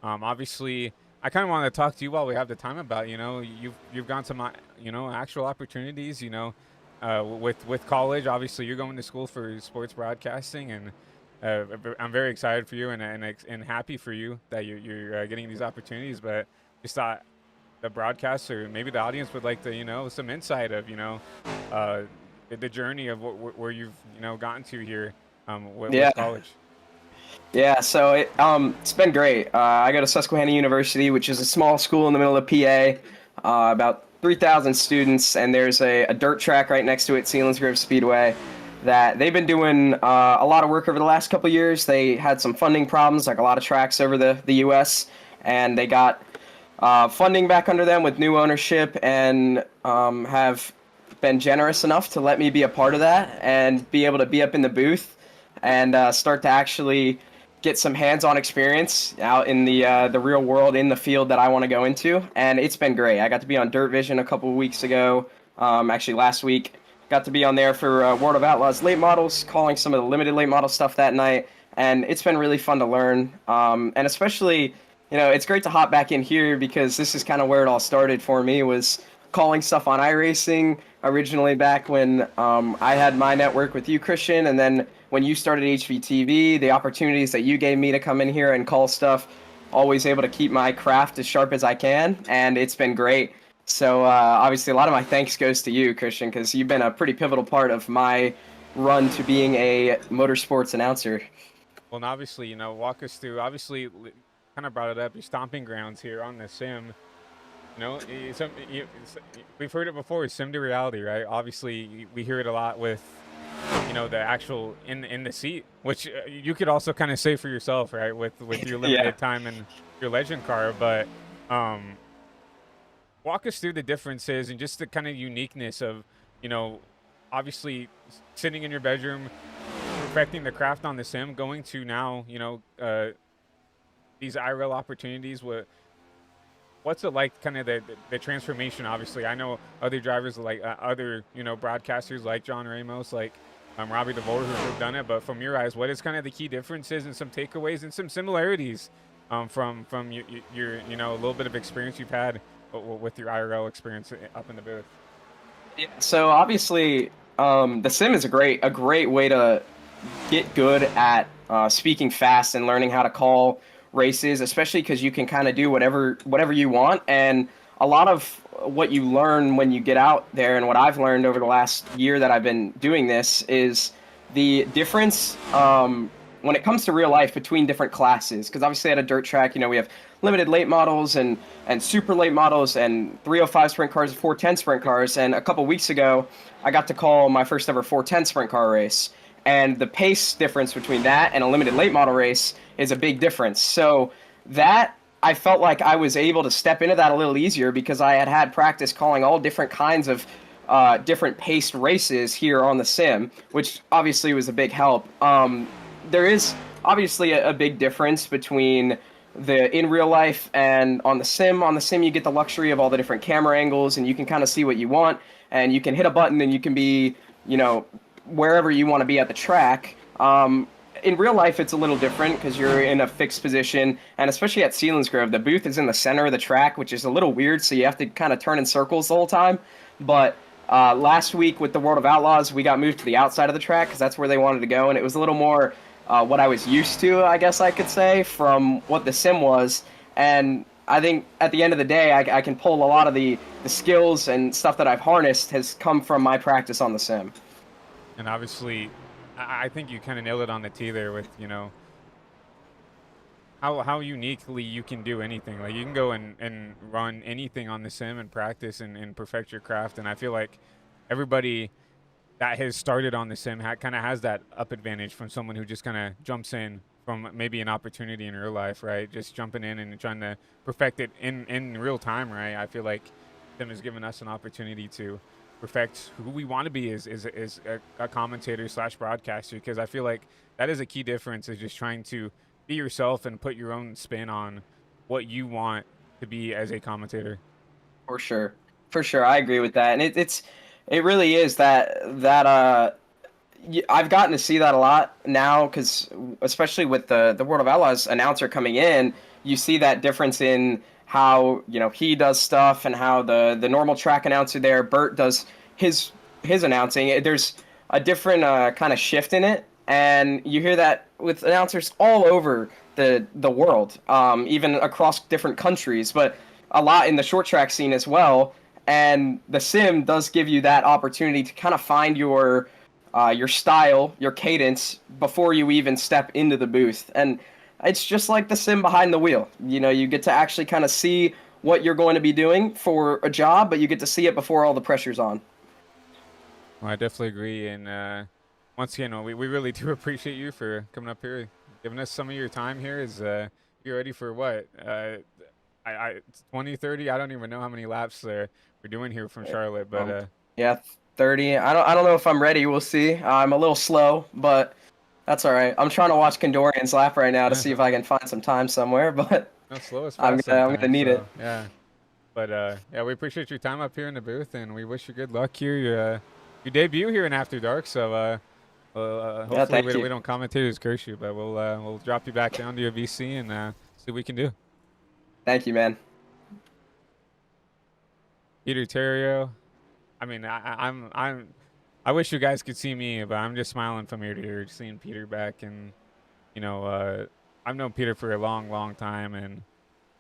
obviously, I kind of want to talk to you while we have the time about, you've gone some, actual opportunities, with college. Obviously, you're going to school for sports broadcasting, and I'm very excited for you and happy for you that you're getting these opportunities. But just thought the broadcaster, maybe the audience would like to, some insight of, uh, the journey of where you've, gotten to here, Yeah. with college. Yeah, so it's been great. I go to Susquehanna University, which is a small school in the middle of PA, about 3,000 students, and there's a dirt track right next to it, Selinsgrove Speedway, that they've been doing a lot of work over the last couple of years. They had some funding problems, like a lot of tracks over the U.S., and they got funding back under them with new ownership, and have been generous enough to let me be a part of that and be able to be up in the booth and start to actually get some hands-on experience out in the real world in the field that I want to go into, and it's been great. I got to be on Dirt Vision a couple of weeks ago, actually last week. Got to be on there for World of Outlaws late models, calling some of the limited late model stuff that night, and it's been really fun to learn. And especially, it's great to hop back in here because this is kind of where it all started for me, was calling stuff on iRacing originally back when I had my network with you, Christian, and then when you started HVTV, the opportunities that you gave me to come in here and call stuff, always able to keep my craft as sharp as I can, and it's been great. So obviously a lot of my thanks goes to you, Christian, because you've been a pretty pivotal part of my run to being a motorsports announcer. Well, and obviously, walk us through, obviously, kind of brought it up, your stomping grounds here on the sim. We've heard it before, sim to reality, right? Obviously, we hear it a lot with, the actual in the seat, which you could also kind of say for yourself, right? With your Yeah. limited time and your legend car, but um, walk us through the differences and just the kind of uniqueness of, you know, obviously sitting in your bedroom, perfecting the craft on the sim, going to now, these IRL opportunities. What's it like, kind of the transformation? Obviously, I know other drivers like other broadcasters like John Ramos, like Robbie DeVore who've done it. But from your eyes, what is kind of the key differences and some takeaways and some similarities from your a little bit of experience you've had with your IRL experience up in the booth? Yeah. So obviously, the sim is a great way to get good at speaking fast and learning how to call races, especially because you can kind of do whatever you want. And a lot of what you learn when you get out there, and what I've learned over the last year that I've been doing this, is the difference when it comes to real life between different classes. Because obviously at a dirt track, we have limited late models and super late models and 305 sprint cars and 410 sprint cars. And a couple weeks ago, I got to call my first ever 410 sprint car race. And the pace difference between that and a limited late model race is a big difference. So that, I felt like I was able to step into that a little easier because I had practice calling all different kinds of different paced races here on the sim, which obviously was a big help. There is obviously a big difference between the in real life and on the sim. On the sim, you get the luxury of all the different camera angles, and you can kind of see what you want, and you can hit a button, and you can be, wherever you want to be at the track. In real life, it's a little different because you're in a fixed position, and especially at Selinsgrove, the booth is in the center of the track, which is a little weird, so you have to kind of turn in circles the whole time. But last week with the World of Outlaws, we got moved to the outside of the track because that's where they wanted to go, and it was a little more what I was used to, I guess I could say, from what the sim was. And I think at the end of the day, I can pull a lot of the skills and stuff that I've harnessed has come from my practice on the sim. And obviously, I think you kind of nailed it on the tee there with how uniquely you can do anything. Like you can go and run anything on the sim and practice and perfect your craft. And I feel like everybody that has started on the sim kind of has that up advantage from someone who just kind of jumps in from maybe an opportunity in real life, right? Just jumping in and trying to perfect it in real time, right? I feel like sim has given us an opportunity to perfect who we want to be as a commentator slash broadcaster, because I feel like that is a key difference, is just trying to be yourself and put your own spin on what you want to be as a commentator. For sure, for sure, I agree with that, and it really is I've gotten to see that a lot now, because especially with the World of Outlaws announcer coming in, you see that difference in how he does stuff and how the normal track announcer there, Bert, does his announcing. There's a different kind of shift in it, and you hear that with announcers all over the world, even across different countries. But a lot in the short track scene as well. And the sim does give you that opportunity to kind of find your style, your cadence before you even step into the booth. And it's just like the sim behind the wheel. You know, you get to actually kind of see what you're going to be doing for a job, but you get to see it before all the pressure's on. Well, I definitely agree. And once again, we really do appreciate you for coming up here, giving us some of your time here. Is you're ready for what? It's 20, 30. I don't even know how many laps we're doing here from Charlotte, but Yeah, 30. I don't know if I'm ready. We'll see. I'm a little slow, but that's all right. I'm trying to watch Condorian's lap right now to see if I can find some time somewhere, but no, slow is I'm fast gonna sometimes. need it. So yeah. But yeah, we appreciate your time up here in the booth, and we wish you good luck here. Your debut here in After Dark. So Yeah, hopefully thank you. we don't commentators curse you, but we'll drop you back down to your VC and see what we can do. Thank you, man. Peter Terrio. I mean, I wish you guys could see me, but I'm just smiling from ear to ear, seeing Peter back, and you know, I've known Peter for a long, long time, and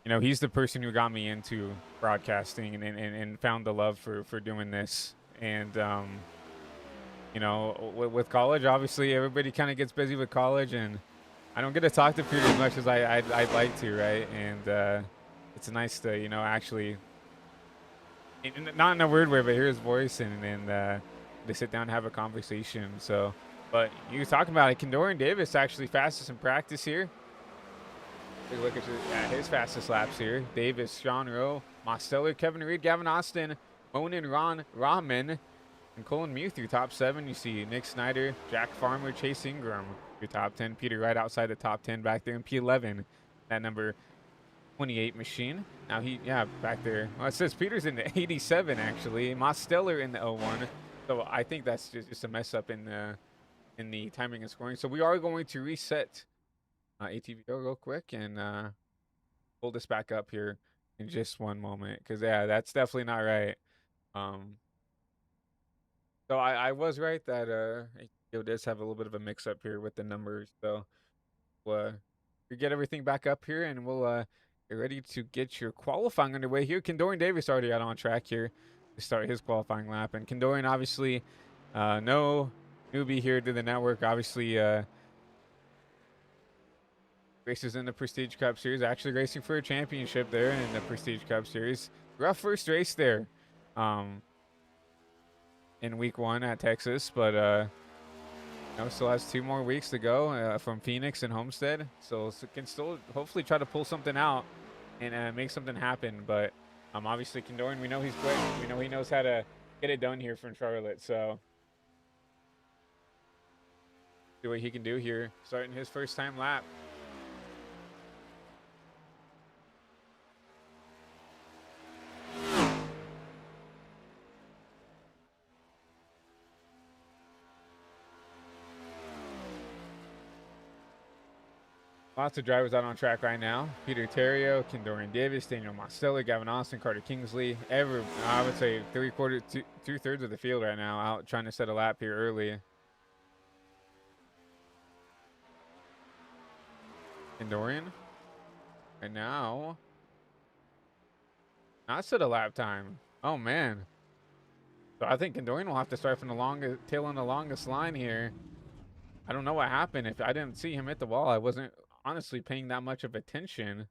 you know, he's the person who got me into broadcasting and found the love for doing this. And you know, with college, obviously everybody kind of gets busy with college, and I don't get to talk to Peter as much as I'd like to, right? And it's nice to, you know, actually, not in a weird way, but hear his voice and to sit down and have a conversation. So, but you were talking about it, Kendorian Davis actually fastest in practice here. Take a look at his fastest laps here. Davis, Sean Rowe, Mosteller, Kevin Reed, Gavin Austin, Monin, Ron Rahman, and Colin Muth through top 7. You see Nick Snyder, Jack Farmer, Chase Ingram through top 10. Peter right outside the top 10 back there in P11. That number 28 machine. Now back there. Well, it says Peter's in the 87 actually. Mosteller in the 01. So I think that's just a mess up in the timing and scoring. So we are going to reset ATVO real quick and pull this back up here in just one moment, because yeah, that's definitely not right. So I was right that ATVO does have a little bit of a mix up here with the numbers. So we get everything back up here, and we'll get ready to get your qualifying underway here. Kendorian Davis already out on track here to start his qualifying lap, and Kendorian obviously no newbie here to the network. Obviously races in the Prestige Cup Series, actually racing for a championship there in the Prestige Cup Series. Rough first race there in week 1 at Texas, but you know, still has 2 more weeks to go from Phoenix and Homestead, so can still hopefully try to pull something out and make something happen. But obviously Kendorian, we know he's quick. We know he knows how to get it done here from Charlotte, so see what he can do here starting his first time lap. Lots of drivers out on track right now. Peter Terrio, Kendorian Davis, Daniel Mosteller, Gavin Austin, Carter Kingsley. I would say 2/3 of the field right now out trying to set a lap here early. Kendorian. And now, not set a lap time. Oh, man. So I think Kendorian will have to start from the longest, tail on the longest line here. I don't know what happened. If I didn't see him hit the wall, I wasn't honestly paying that much of attention.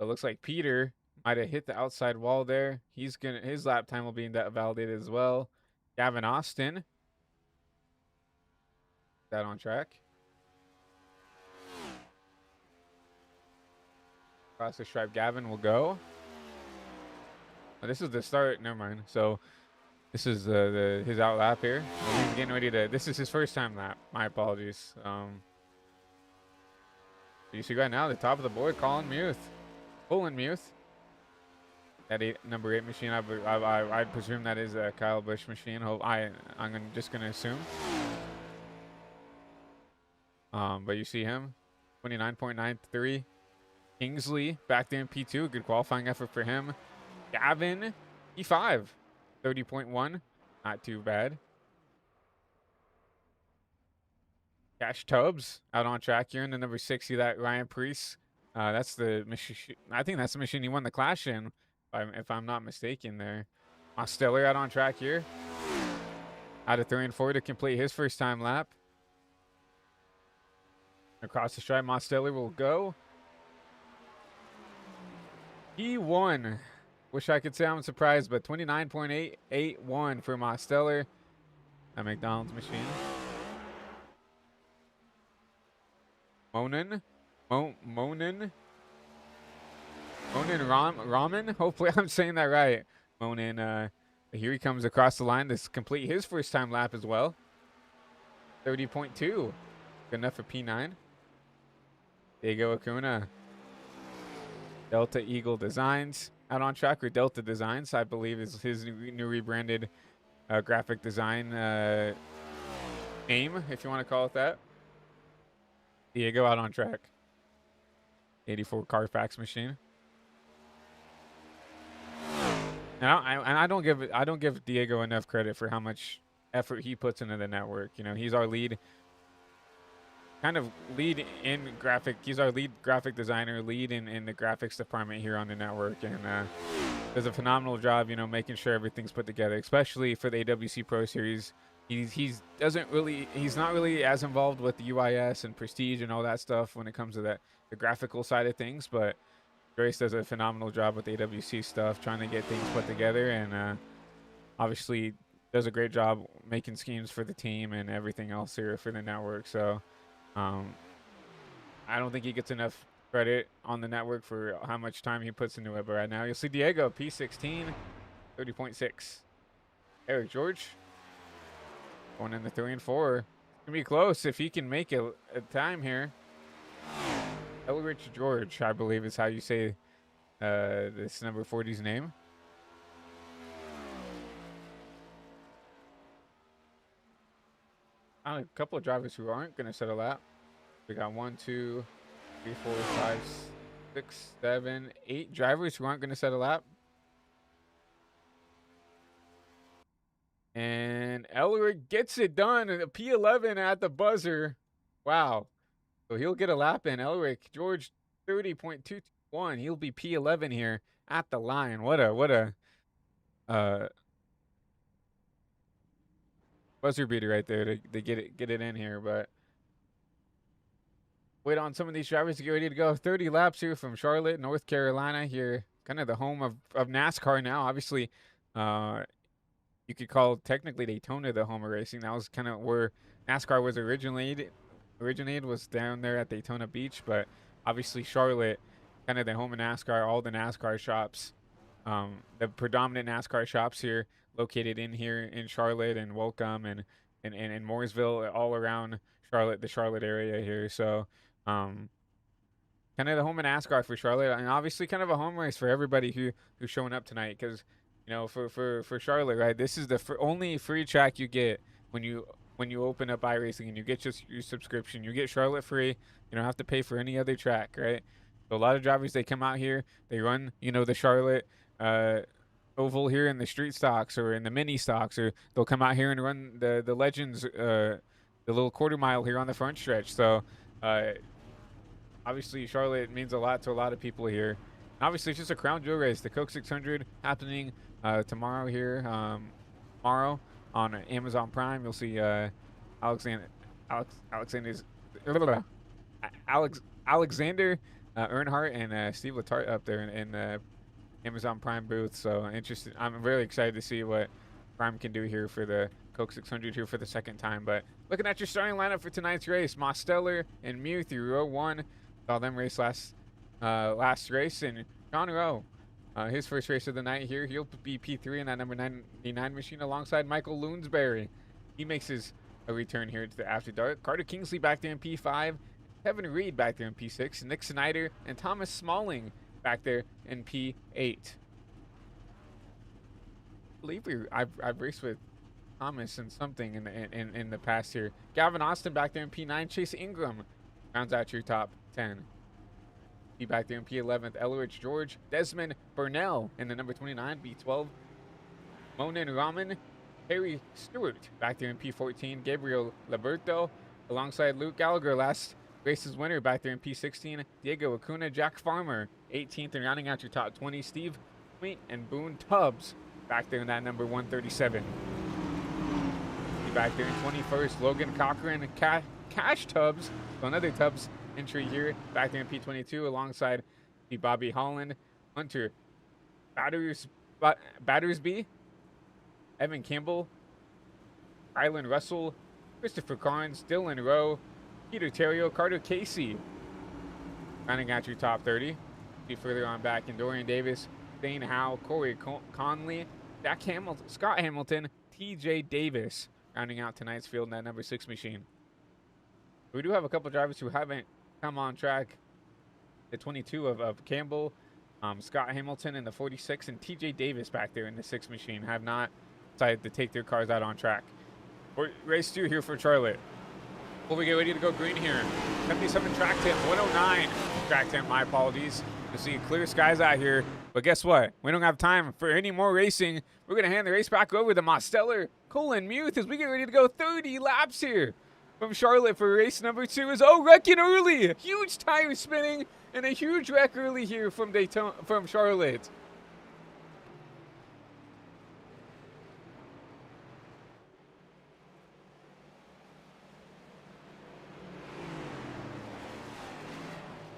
It looks like Peter might have hit the outside wall there. His lap time will be validated as well. Gavin Austin, that on track. Across the stripe, Gavin will go. Oh, this is the start. Never mind. So this is his out lap here. He's getting ready to. This is his first time lap. My apologies. You see right now the top of the board, Colin Muth, Muth. That number 8 machine, I presume that is a Kyle Busch machine. I'm just gonna assume. But you see him, 29.93. Kingsley back there in P2, good qualifying effort for him. Gavin, P5, 30.1, not too bad. Cash Tubbs out on track here in the number 60, that Ryan Priest That's the machine. I think that's the machine he won the clash in, if I'm not mistaken. There, Mosteller out on track here, out of 3 and 4 to complete his first time lap. Across the stripe, Mosteller will go. He won. Wish I could say I'm surprised, but 29.881 for Mosteller. That McDonald's machine. Monin Ramen. Hopefully I'm saying that right. Monin, here he comes across the line to complete his first time lap as well. 30.2. Good enough for P9. Diego Acuna. Delta Eagle Designs. Out on track, or Delta Designs, I believe, is his new rebranded graphic design name, if you want to call it that. Diego out on track. 84 Carfax machine. And I don't give Diego enough credit for how much effort he puts into the network. You know, he's our lead graphic. He's our lead graphic designer, lead in the graphics department here on the network, and does a phenomenal job. You know, making sure everything's put together, especially for the AWC Pro Series. He's not really as involved with the UIS and Prestige and all that stuff when it comes to the graphical side of things, but Grace does a phenomenal job with AWC stuff, trying to get things put together, and obviously does a great job making schemes for the team and everything else here for the network. So I don't think he gets enough credit on the network for how much time he puts into it. But right now, you'll see Diego, P16, 30.6. Eric George going in the 3 and 4. It's going to be close if he can make a time here. Elrich George, I believe is how you say this number 40's name. A couple of drivers who aren't going to settle out. We got 1, 2, 3, 4, 5, 6, 7, 8 drivers who aren't going to settle out. And Elric gets it done. A P11 at the buzzer. Wow. So he'll get a lap in. Elric George, 30.221. He'll be P11 here at the line. What a buzzer beater right there to get it in here. But wait on some of these drivers to get ready to go. 30 laps here from Charlotte, North Carolina. Here, kind of the home of NASCAR now. Obviously, you could call technically Daytona the home of racing. That was kind of where NASCAR was originated was down there at Daytona Beach, but obviously Charlotte, kind of the home of NASCAR. All the NASCAR shops, the predominant NASCAR shops here, located in here in Charlotte and Welcome and Mooresville, all around Charlotte, the Charlotte area here. So, kind of the home of NASCAR for Charlotte, and obviously kind of a home race for everybody who's showing up tonight, because you know, for Charlotte, right? This is the only free track you get when you open up iRacing and you get your subscription. You get Charlotte free. You don't have to pay for any other track, right? So a lot of drivers, they come out here, they run, you know, the Charlotte oval here in the street stocks or in the mini stocks, or they'll come out here and run the Legends, the little quarter mile here on the front stretch. So obviously Charlotte means a lot to a lot of people here. And obviously it's just a crown jewel race. The Coke 600 happening tomorrow here, tomorrow on Amazon Prime. You'll see Alexander Earnhardt and Steve Letarte up there in the Amazon Prime booth. So interested. I'm really excited to see what Prime can do here for the Coke 600 here for the second time. But looking at your starting lineup for tonight's race, Mosteller and Mew through row 1. Saw them race last race, and John Rowe, his first race of the night here. He'll be P3 in that number 99 machine alongside Michael Loonsberry. He makes his return here to the After Dark. Carter Kingsley back there in P5. Kevin Reed back there in P6. Nick Snyder and Thomas Smalling back there in P8. I believe I've raced with Thomas and something in the past here. Gavin Austin back there in P9. Chase Ingram rounds out your top 10. Be back there in P11th. Elrich George. Desmond Burnell in the number 29, B12. Monin Raman. Harry Stewart back there in P14. Gabriel Liberto alongside Luke Gallagher. Last race's winner back there in P16, Diego Acuna. Jack Farmer, 18th, and rounding out your top 20, Steve Point and Boone Tubbs back there in that number 137. Back there in 21st, Logan Cochran and Cash Tubbs. So another Tubbs entry here back there in P22 alongside the Bobby Holland, Hunter Battersby, Evan Campbell, Kylan Russell, Christopher Carnes, Dylan Rowe, Peter Terrio, Carter Casey. Rounding out your top 30. See further on back in Dorian Davis, Dane Howe, Corey Conley, Scott Hamilton, TJ Davis. Rounding out tonight's field in that number 6 machine. We do have a couple drivers who haven't come on track. The 22 of Campbell, Scott Hamilton in the 46, and TJ Davis back there in the 6 machine have not decided to take their cars out on track. Race 2 here for Charlotte. Before we get ready to go green here, 77 track temp, 109 track temp, my apologies. You see clear skies out here, but guess what? We don't have time for any more racing. We're going to hand the race back over to Mosteller Colin Muth as we get ready to go 30 laps here from Charlotte for race number 2. Is wrecking early. Huge tire spinning and a huge wreck early here from Daytona, from Charlotte.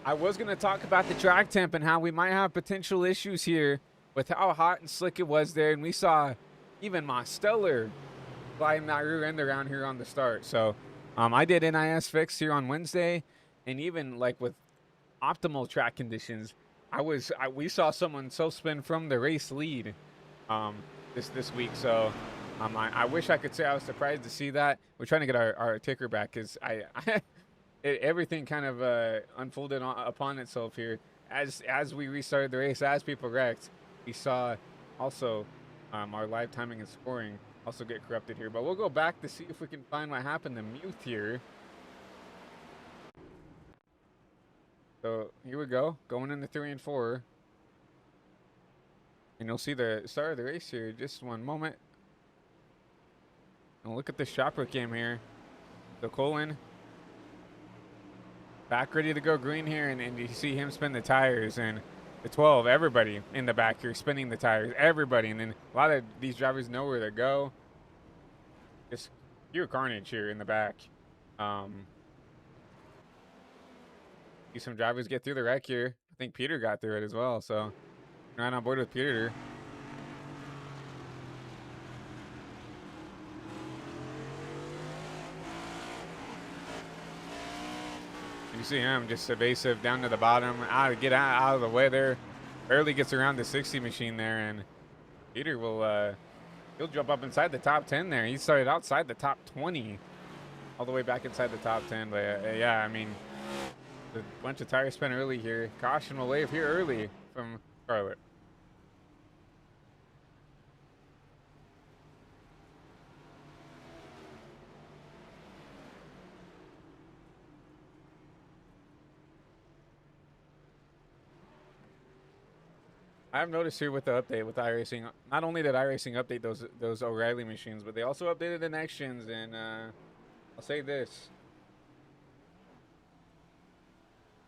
I was going to talk about the track temp and how we might have potential issues here with how hot and slick it was there. And we saw even Mosteller gliding that rear end around here on the start. So I did NIS fix here on Wednesday. And even like with optimal track conditions, we saw someone self-spin from the race lead this week. So I wish I could say I was surprised to see that. We're trying to get our ticker back because everything kind of unfolded upon itself here as we restarted the race, as people wrecked. We saw also our live timing and scoring also get corrupted here. But we'll go back to see if we can find what happened to Muth here. So here we go, going into 3 and 4. And you'll see the start of the race here. Just one moment. And look at the shopper cam here. So Colin back ready to go green here, and you see him spin the tires, and the 12, everybody in the back here spinning the tires, everybody, and then a lot of these drivers know where to go. Just pure carnage here in the back. See some drivers get through the wreck here. I think Peter got through it as well, so right on board with Peter. You see him just evasive down to the bottom, get out of the way there. Barely gets around the 60 machine there, and Peter will he'll jump up inside the top 10 there. He started outside the top 20, all the way back inside the top 10. But yeah, I mean, a bunch of tire spin early here. Caution will wave here early from Charlotte. I've noticed here with the update with iRacing, not only did iRacing update those O'Reilly machines, but they also updated the next gens. And I'll say this: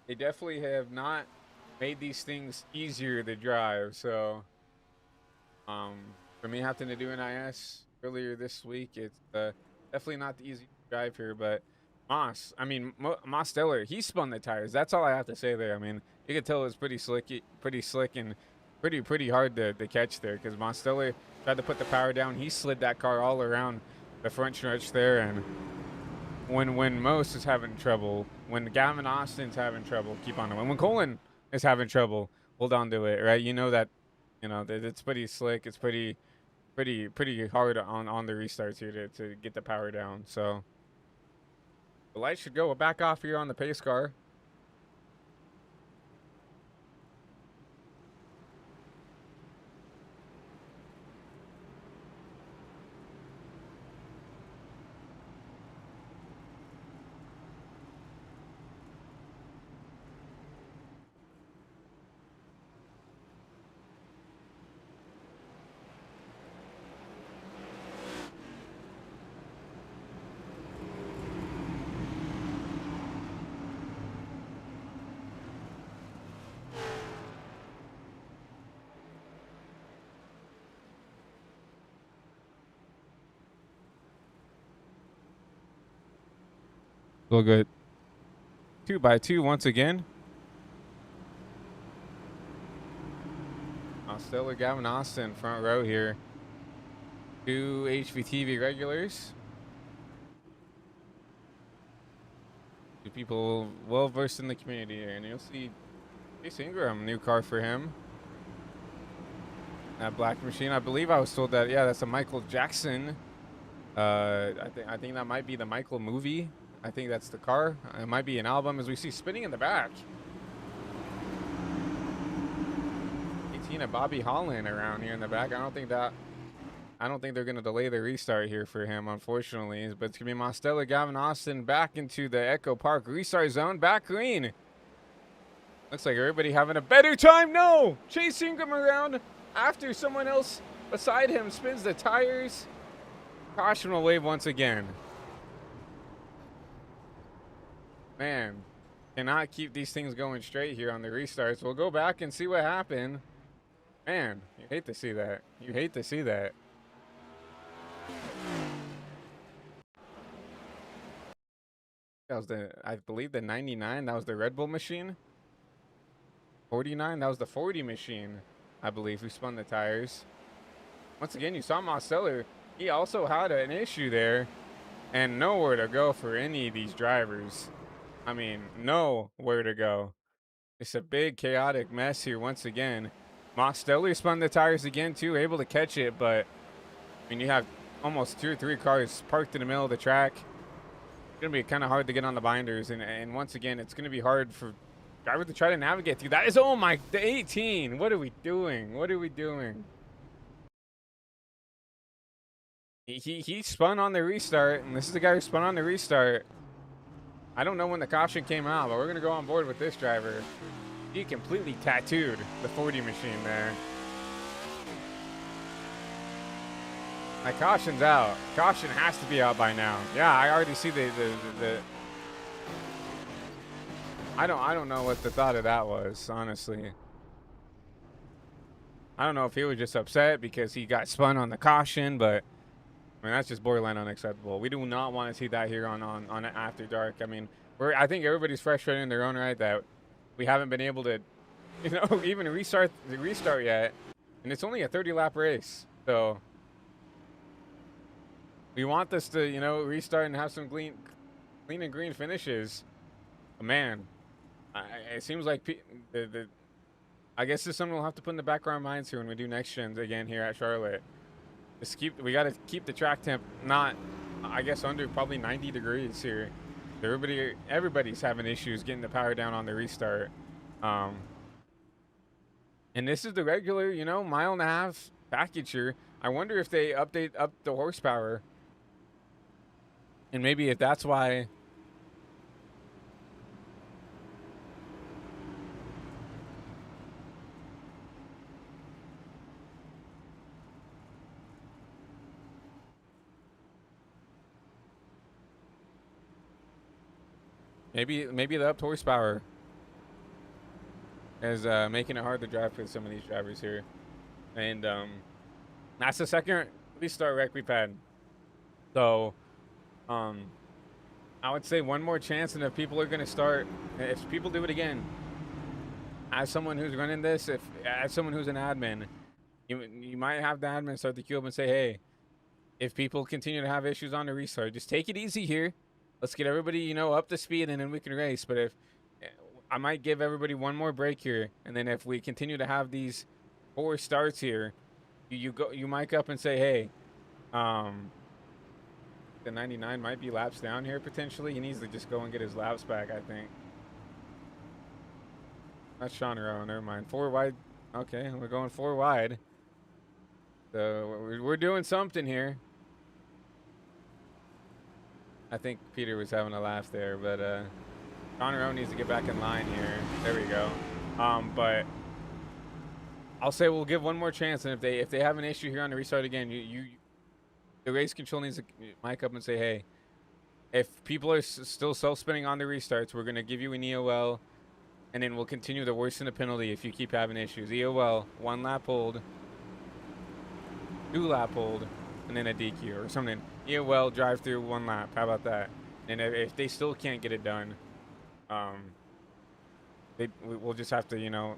they definitely have not made these things easier to drive. So, for me having to do NIS earlier this week, it's definitely not the easiest drive here. But Mosteller, he spun the tires. That's all I have to say there. I mean, you could tell it was pretty slick and pretty hard to catch there, because Mosteller tried to put the power down. He slid that car all around the front stretch there, and when Most is having trouble, when Gavin Austin's having trouble, keep on going. When Colin is having trouble, hold on to it, right? You know that it's pretty slick. It's pretty hard on the restarts here to get the power down. So the light should go back off here on the pace car. We'll go 2x2 once again. Stella, Gavin Austin, front row here. 2 HVTV regulars. 2 people well versed in the community here, and you'll see Chase Ingram, new car for him. That black machine, I believe I was told that, yeah, that's a Michael Jackson. I think that might be the Michael movie. I think that's the car. It might be an album, as we see spinning in the back. 18 of Bobby Holland around here in the back. I don't think they're going to delay the restart here for him, unfortunately. But it's going to be Mostella, Gavin Austin back into the Echo Park restart zone. Back green. Looks like everybody having a better time. No! Chase Ingram around after someone else beside him spins the tires. Caution will wave once again. Man, cannot keep these things going straight here on the restarts. We'll go back and see what happened. Man, you hate to see that. You hate to see that. That was I believe the 99. That was the Red Bull machine. 49, that was the 40 machine, I believe, who spun the tires. Once again, you saw Marceller. He also had an issue there, and nowhere to go for any of these drivers. I mean, nowhere to go. It's a big chaotic mess here once again. Mosteller spun the tires again too, able to catch it, but I mean, you have almost 2 or 3 cars parked in the middle of the track. It's gonna be kind of hard to get on the binders, and once again, it's gonna be hard for driver to try to navigate through that. Is, oh my, the 18. What are we doing? What are we doing? He spun on the restart, and this is the guy who spun on the restart. I don't know when the caution came out, but we're gonna go on board with this driver. He completely tattooed the 40 machine there. My caution's out. Caution has to be out by now. Yeah, I already see the I don't know what the thought of that was, honestly. I don't know if he was just upset because he got spun on the caution, but I mean, that's just borderline unacceptable. We do not want to see that here on After Dark. I mean, I think everybody's frustrated in their own right that we haven't been able to, even restart yet, and it's only a 30-lap race. So we want this to, restart and have some clean and green finishes. But man, it seems like I guess this is something we'll have to put in the back of our minds here when we do next gens again here at Charlotte. We got to keep the track temp not, I guess, under probably 90 degrees here. Everybody's having issues getting the power down on the restart. And this is the regular, 1.5 mile package here. I wonder if they update up the horsepower, and maybe if that's why. Maybe the upped horsepower is making it hard to drive for some of these drivers here. And that's the second restart wreck we've had. So I would say one more chance, and if people are going to start, if people do it again, as someone who's running this, as someone who's an admin, you might have the admin start the queue up and say, hey, if people continue to have issues on the restart, just take it easy here. Let's get everybody, up to speed, and then we can race. But if I might give everybody one more break here, and then if we continue to have these 4 starts here, you mic up and say, hey, the 99 might be laps down here potentially. He needs to just go and get his laps back, I think. That's Sean Rowe, never mind. 4 wide. Okay, we're going 4 wide. So we're doing something here. I think Peter was having a laugh there, but Conroe needs to get back in line here. There we go. But I'll say we'll give one more chance, and if they have an issue here on the restart again, the race control needs to mic up and say, hey, if people are still self-spinning on the restarts, we're going to give you an EOL, and then we'll continue to worsen the penalty if you keep having issues. EOL, 1 lap hold, 2 lap hold, and then a DQ or something. EOL drive through 1 lap. How about that? And if they still can't get it done, we'll just have to, you know,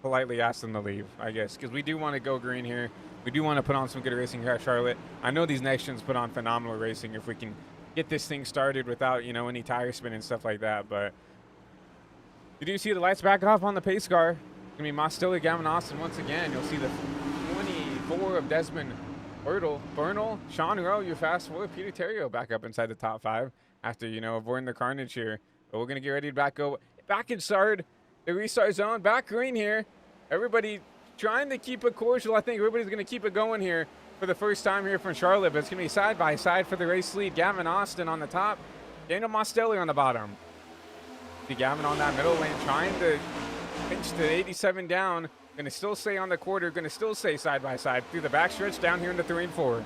politely ask them to leave, I guess, because we do want to go green here. We do want to put on some good racing here at Charlotte. I know these next gens put on phenomenal racing if we can get this thing started without, you know, any tire spin and stuff like that. But you do see the lights back off on the pace car. It's going to be Mostelli, Gavin Austin once again. You'll see the 24 of Desmond Bernal, Sean Rowe, your fast forward, Peter Terrio back up inside the top 5 after, you know, avoiding the carnage here. But we're going to get ready to go back inside the restart zone, back green here. Everybody trying to keep it cordial. I think everybody's going to keep it going here for the first time here from Charlotte, but it's going to be side by side for the race lead. Gavin Austin on the top, Daniel Mostelli on the bottom. See Gavin on that middle lane trying to pinch the 87 down. Going to still stay on the quarter, going to still stay side by side through the backstretch down here in the 3 and 4.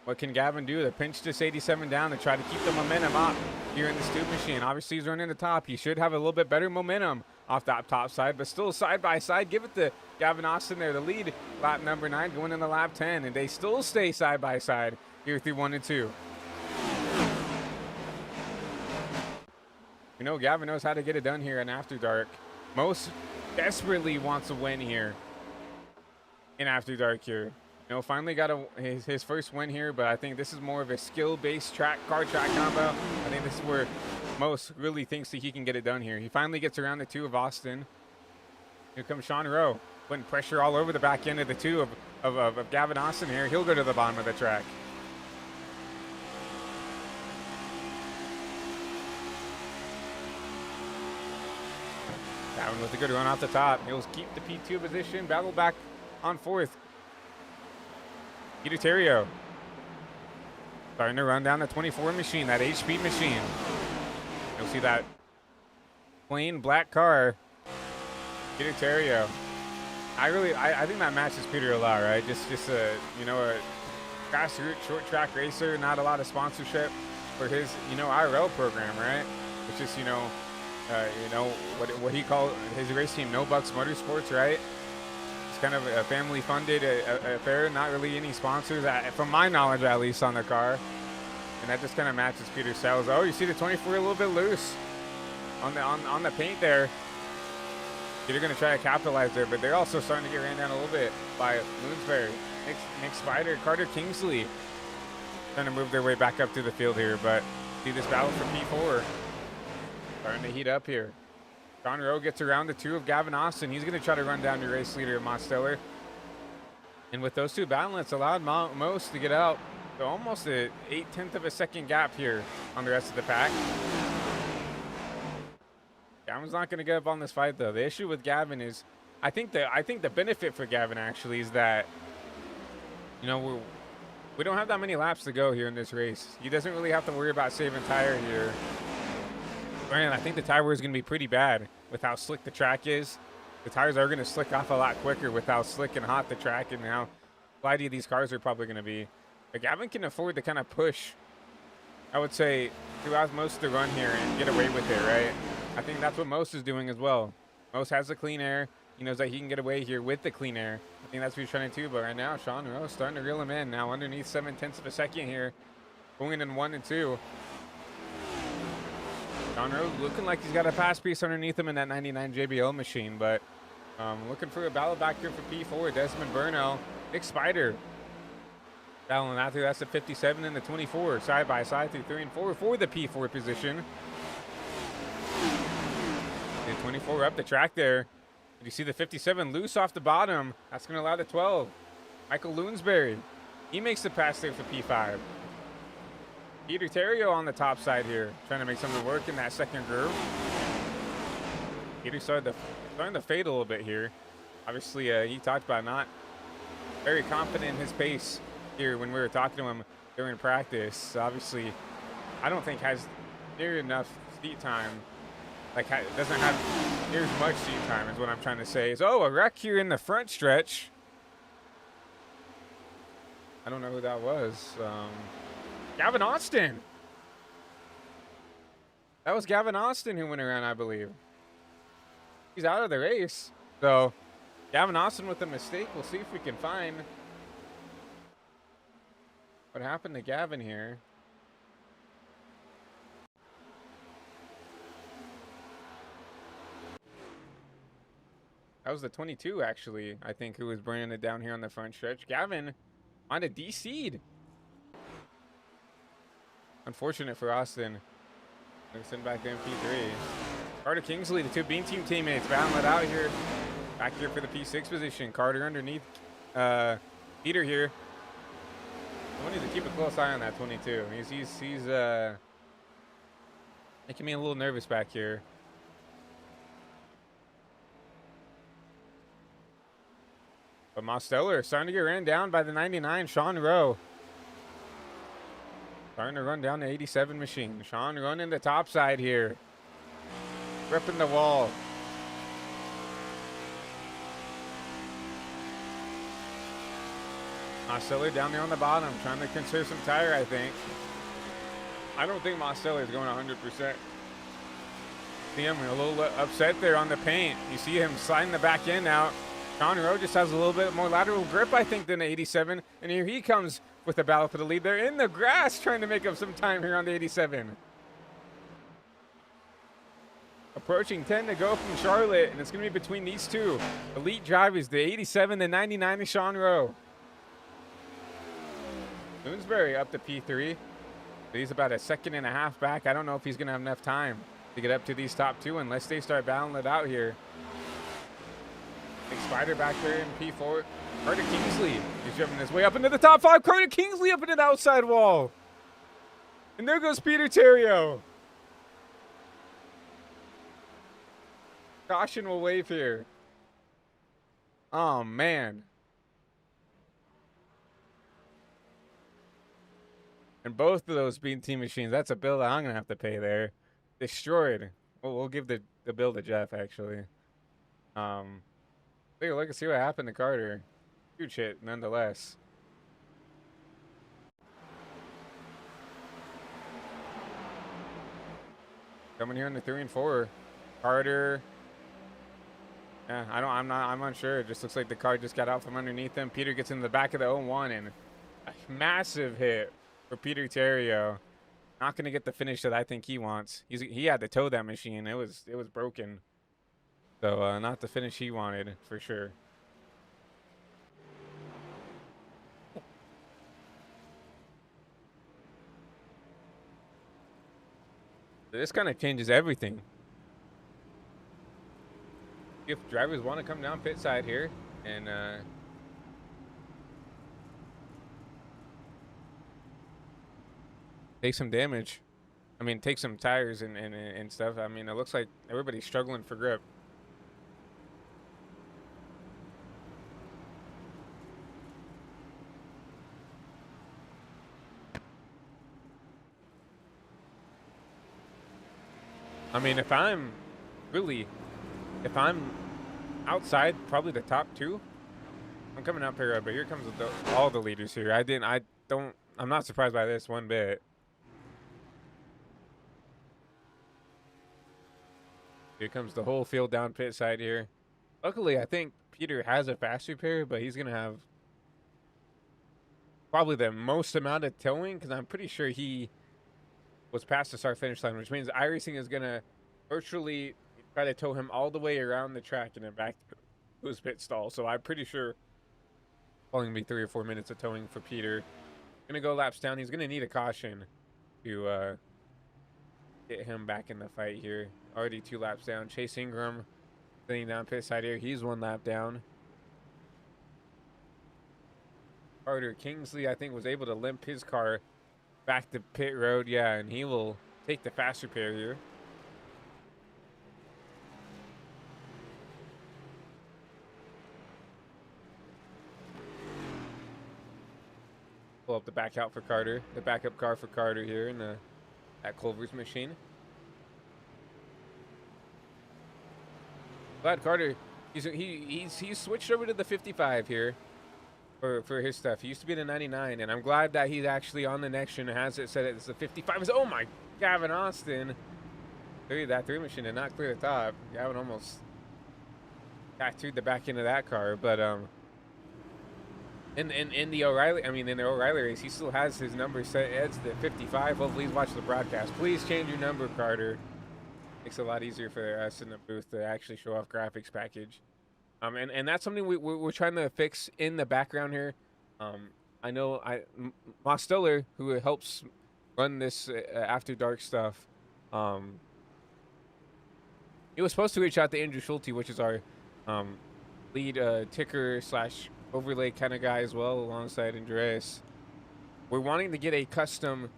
What can Gavin do to pinch this 87 down to try to keep the momentum up here in the Stube machine? Obviously, he's running the top. He should have a little bit better momentum off that top side, but still side by side. Give it to Gavin Austin there, the lead lap number 9 going into lap 10, and they still stay side by side here through 1 and 2. You know, Gavin knows how to get it done here in After Dark. Most desperately wants a win here in After Dark here. You know, finally got his first win here, but I think this is more of a skill-based car track combo. I think this is where Most really thinks that he can get it done here. He finally gets around the 2 of Austin. Here comes Sean Rowe, putting pressure all over the back end of the 2 of Gavin Austin here. He'll go to the bottom of the track. Gavin with a good run off the top. He'll keep the P2 position, battle back on 4th. Peter Terrio starting to run down the 24 machine, that H-speed machine. You'll see that plain black car. Peter Terrio. I think that matches Peter a lot, right? Just a, you know, a grassroots short track racer, not a lot of sponsorship for his, you know, IRL program, right? It's just, you know, what he called his race team, No Bucks Motorsports, right? It's kind of a family-funded affair, not really any sponsors, from my knowledge at least, on the car. And that just kind of matches Peter's styles. Oh, you see the 24 a little bit loose on the paint there. They're going to try to capitalize there, but they're also starting to get ran down a little bit by Loonsberry, Nick Spider, Carter Kingsley, trying to move their way back up through the field here. But see this battle for P4 starting to heat up here. Sean Rowe gets around the 2 of Gavin Austin. He's going to try to run down your race leader, Mostelli. And with those 2 battling, it's allowed Most to get out. So almost an 0.8 of a second gap here on the rest of the pack. Gavin's not going to get up on this fight, though. The issue with Gavin is, I think the benefit for Gavin actually is that, you know, we don't have that many laps to go here in this race. He doesn't really have to worry about saving tire here. And I think the tire wear is going to be pretty bad with how slick the track is. The tires are going to slick off a lot quicker with how slick and hot the track and how glidey these cars are probably going to be. But Gavin can afford to kind of push, I would say, throughout most of the run here and get away with it, right? I think that's what Most is doing as well. Most has the clean air. He knows that he can get away here with the clean air. I think that's what he's trying to do. But right now, Sean Rowe starting to reel him in. Now underneath 0.7 of a second here. Going in 1 and 2. Sean Rowe looking like he's got a pass piece underneath him in that 99 JBL machine. But looking for a battle back here for P4. Desmond Burnell. Nick Spider. Battling out there. That's the 57 and the 24. Side by side through 3 and 4 for the P4 position. The 24 up the track there. You see the 57 loose off the bottom. That's going to allow the 12. Michael Loonsberry. He makes the pass there for P5. Peter Terrio on the top side here. Trying to make something work in that second groove. Peter starting to fade a little bit here. Obviously, he talked about not very confident in his pace here when we were talking to him during practice. Obviously, I don't think has near enough seat time. Like, doesn't have near as much seat time is what I'm trying to say. So, a wreck here in the front stretch. I don't know who that was. Gavin Austin. That was Gavin Austin who went around, I believe. He's out of the race. So, Gavin Austin with a mistake. We'll see if we can find What happened to Gavin here? That was the 22, actually, I think, who was bringing it down here on the front stretch. Gavin on a D-seed. Unfortunate for Austin. Gonna send back the MP3. Carter Kingsley, the two Bean Team teammates, battling it out here. Back here for the P6 position. Carter underneath Peter here. I need to keep a close eye on that 22. He's making me a little nervous back here. But Mosteller starting to get ran down by the 99, Sean Rowe. Starting to run down the 87 machine. Sean running the top side here. Ripping the wall. Mosteller down there on the bottom, trying to conserve some tire, I think. I don't think Mosteller is going 100%. See him a little upset there on the paint. You see him sliding the back end out. Sean Rowe just has a little bit more lateral grip, I think, than the 87. And here he comes with the battle for the lead. They're in the grass trying to make up some time here on the 87. Approaching 10 to go from Charlotte, and it's going to be between these two elite drivers, the 87, the 99, and Sean Rowe. Moonsbury up to P3. He's about a second and a half back. I don't know if he's going to have enough time to get up to these top two unless they start battling it out here. Big Spider back there in P4. Carter Kingsley is jumping his way up into the top five. Carter Kingsley up into the outside wall. And there goes Peter Terrio. Caution will wave here. Oh, man. And both of those Bean Team machines, that's a bill that I'm going to have to pay there. Destroyed. Well, we'll give the bill to Jeff, actually. Take a look and see what happened to Carter. Huge hit, nonetheless. Coming here in the 3 and 4. Carter. Yeah, I'm unsure. It just looks like the car just got out from underneath him. Peter gets in the back of the 0-1 and a massive hit for Peter Terrio. Not going to get the finish that I think he wants. He had to tow that machine. It was broken. So not the finish he wanted for sure. This kind of changes everything. If drivers want to come down pit side here and take some damage, I mean, take some tires and stuff. I mean, it looks like everybody's struggling for grip. I mean, if I'm outside probably the top two, I'm coming up here, but here comes all the leaders here. I'm not surprised by this one bit. Here comes the whole field down pit side here. Luckily, I think Peter has a fast repair, but he's going to have probably the most amount of towing because I'm pretty sure he was past the start finish line, which means iRacing is going to virtually try to tow him all the way around the track and then back to his pit stall. So I'm pretty sure only going to be 3 or 4 minutes of towing for Peter. Going to go laps down. He's going to need a caution to get him back in the fight here. Already 2 laps down. Chase Ingram sitting down pit side here. He's 1 lap down. Carter Kingsley, I think, was able to limp his car back to pit road. Yeah, and he will take the fast repair here. Pull up the back out for Carter. The backup car for Carter here in at Culver's machine. Glad Carter, he's switched over to the 55 here for his stuff. He used to be the 99, and I'm glad that he's actually on the next gen and has it set it's the 55. Oh my, Gavin Austin. That 3 machine did not clear the top. Gavin almost tattooed the back end of that car, but in the O'Reilly, I mean, in the O'Reilly race, he still has his number set. It's the 55. Hopefully, he's watching the broadcast. Please change your number, Carter. Makes it a lot easier for us in the booth to actually show off graphics package. And that's something we're trying to fix in the background here. I know Mosteller, who helps run this After Dark stuff, he was supposed to reach out to Andrew Schulte, which is our lead ticker slash overlay kind of guy as well, alongside Andreas. We're wanting to get a custom,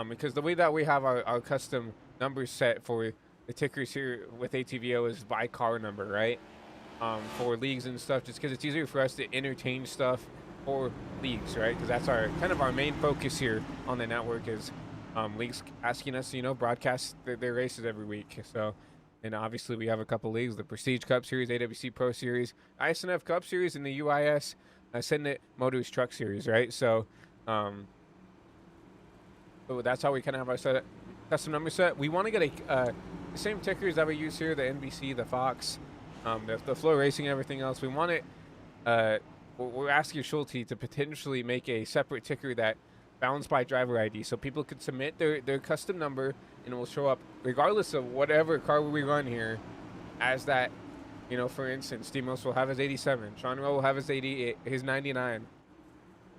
because the way that we have our custom numbers set for the tickers here with ATVO is by car number, right? For leagues and stuff, just because it's easier for us to interchange stuff for leagues, right? Because that's our main focus here on the network is leagues asking us to, broadcast their races every week. So, and obviously we have a couple leagues: the Prestige Cup Series, AWC Pro Series, ISNF Cup Series, and the UIS Ascendant Motors Truck Series, right? So, so that's how we kind of have our custom number set. We want to get the same tickers that we use here: the NBC, the Fox, the Flow Racing, and everything else. We want it. We're asking Schulte to potentially make a separate ticker that bounds by driver ID, so people could submit their custom number, and it will show up regardless of whatever car we run here, as that. For instance, Demos will have his 87, Sean Rowe will have his 88, his 99,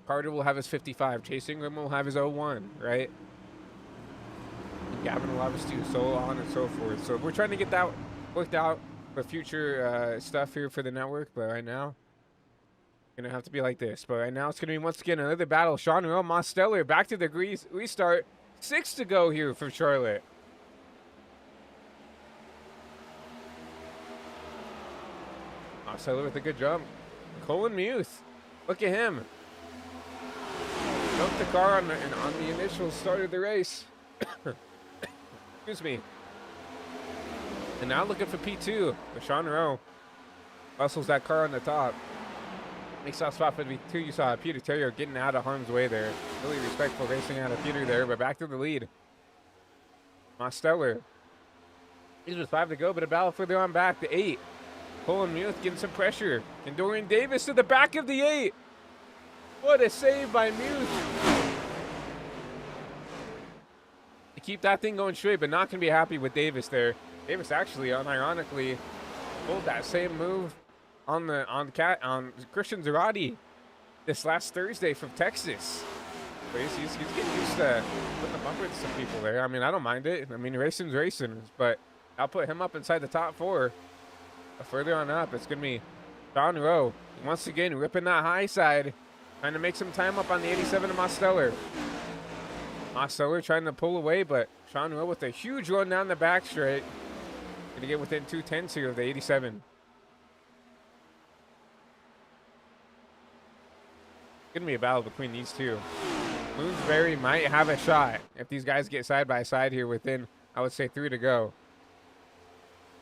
Carter will have his 55, Chase Ingram will have his 01, right? And Gavin will have his 2, so on and so forth. So we're trying to get that worked out for future stuff here for the network, but right now, it's gonna have to be like this. But right now, it's gonna be once again another battle. Sean Rowe, Mosteller, back to the restart. 6 to go here for Charlotte. Mosteller with a good jump. Colin Muth, look at him. Jumped the car on the initial start of the race. Excuse me. And now looking for P2. But Sean Rowe hustles that car on the top. Makes that spot for P2. You saw Peter Terrio getting out of harm's way there. Really respectful racing out of Peter there, but back to the lead. Mosteller. He's with 5 to go, but a battle further on back to 8. Colin Muth getting some pressure. And Dorian Davis to the back of the 8. What a save by Muth. To keep that thing going straight, but not going to be happy with Davis there. Davis actually, unironically, pulled that same move on Christian Zarate this last Thursday from Texas. But he's getting used to putting the bumper to some people there. I mean, I don't mind it. I mean, racing's racing, but I'll put him up inside the top 4. But further on up, it's going to be Sean Rowe. Once again, ripping that high side, trying to make some time up on the 87 of Mosteller. Mosteller trying to pull away, but Sean Rowe with a huge run down the back straight. Going to get within 2/10 here of the 87. Going to be a battle between these two. Bloomsbury might have a shot if these guys get side by side here within, I would say, 3 to go.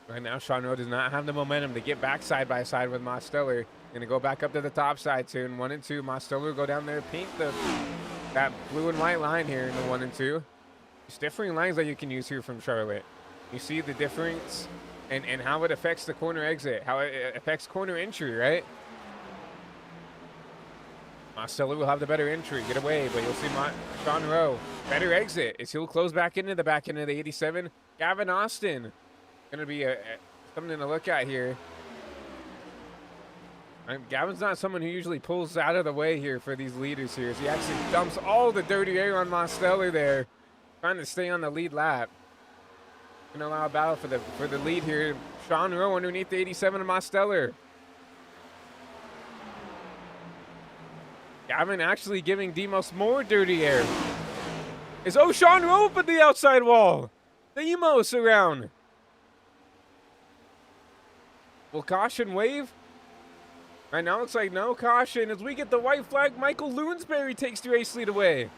Right now, Sean Rowe does not have the momentum to get back side by side with Mosteller. Going to go back up to the top side soon. 1 and 2. Mosteller go down there, paint that blue and white line here in the 1 and 2. There's differing lines that you can use here from Charlotte. You see the difference and how it affects the corner exit, how it affects corner entry, right? Mosteller will have the better entry, get away, but you'll see Sean Rowe, better exit as he'll close back into the back end of the 87. Gavin Austin, going to be something to look at here. Gavin's not someone who usually pulls out of the way here for these leaders here. So he actually dumps all the dirty air on Mosteller there, trying to stay on the lead lap. Going to allow a battle for the lead here. Sean Rowe underneath the 87 of Mosteller. Gavin actually giving Demos more dirty air. Sean Rowe up at the outside wall. Demos around. Will caution wave? Right now looks like no caution as we get the white flag. Michael Loonsberry takes the race lead away.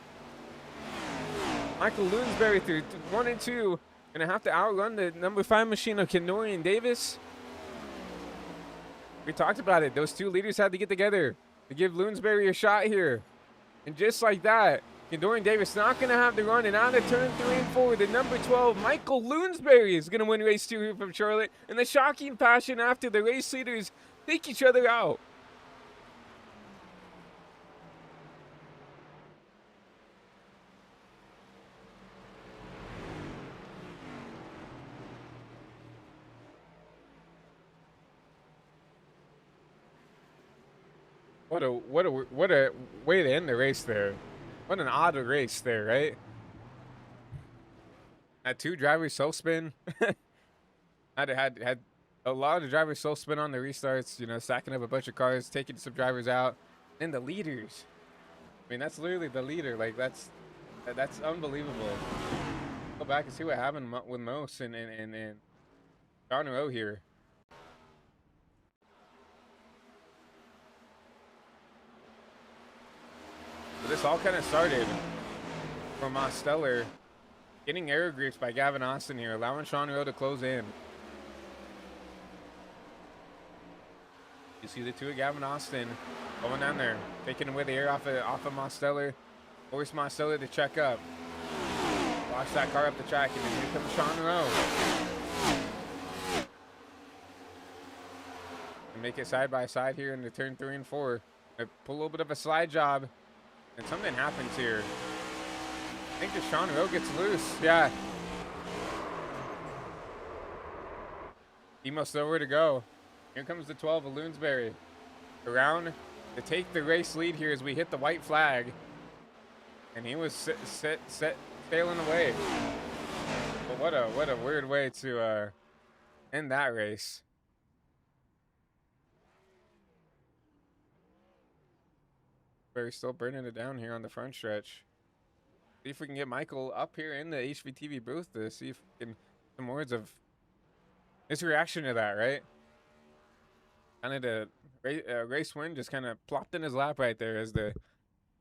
Michael Loonsberry through 1 and 2. Gonna have to outrun the number 5 machine of Kendorian Davis. We talked about it. Those two leaders had to get together to give Loonsberry a shot here. And just like that, Kendorian Davis not gonna have the run, and out of turn 3 and 4, the number 12, Michael Loonsberry, is gonna win race 2 here from Charlotte. And the shocking passion after the race leaders take each other out. What a way to end the race there. What an odd race there, right? Had two drivers self spin. Had a lot of drivers self spin on the restarts. You know, stacking up a bunch of cars, taking some drivers out, and the leaders. I mean, that's literally the leader. Like that's unbelievable. Go back and see what happened with Mos and John Rowe here. So this all kind of started from Stellar getting air grips by Gavin Austin here, allowing Sean Rowe to close in. You see the two of Gavin Austin going down there, taking away the air off of Mosteller. Force Mosteller to check up. Watch that car up the track, and then here comes Sean Rowe. And make it side by side here into turn 3 and 4. Pull a little bit of a slide job, and something happens here. I think that Sean Rowe gets loose. Yeah. He must know where to go. Here comes the 12 of Loonsbury. Around to take the race lead here as we hit the white flag. And he was sailing away. But what a weird way to end that race. We're still burning it down here on the front stretch. See if we can get Michael up here in the HVTV booth to see if we can get some words of his reaction to that, right? Kind of the race win just kind of plopped in his lap right there as the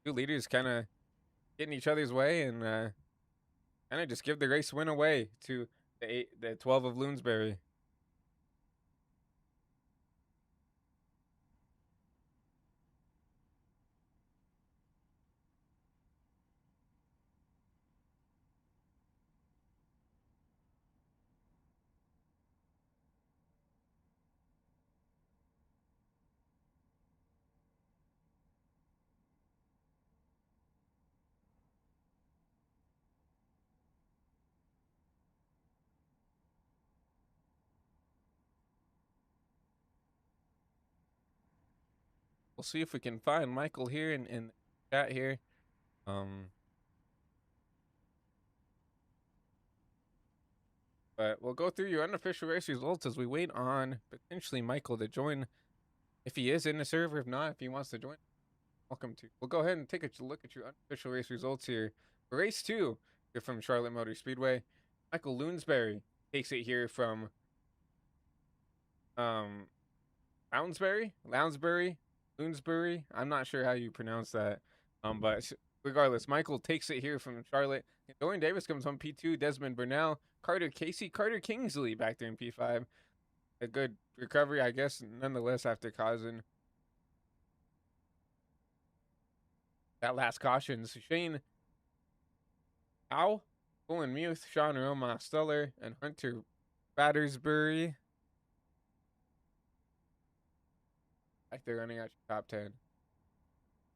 two leaders kind of getting each other's way and kind of just give the race win away to the 12 of Loonsbury. We'll see if we can find Michael here in chat here. But we'll go through your unofficial race results as we wait on potentially Michael to join. If he is in the server, if not, if he wants to join, welcome to. We'll go ahead and take a look at your unofficial race results here. Race 2, you're from Charlotte Motor Speedway. Michael Loonsbury takes it here from Lounsbury. I'm not sure how you pronounce that. But regardless, Michael takes it here from Charlotte. Dorian Davis comes home P2. Desmond Burnell, Carter Kingsley back there in P5. A good recovery, I guess, nonetheless, after causing that last caution. Shane Howe, Colin Muth, Sean Roma Steller, and Hunter Battersbury. Back there running out your top 10.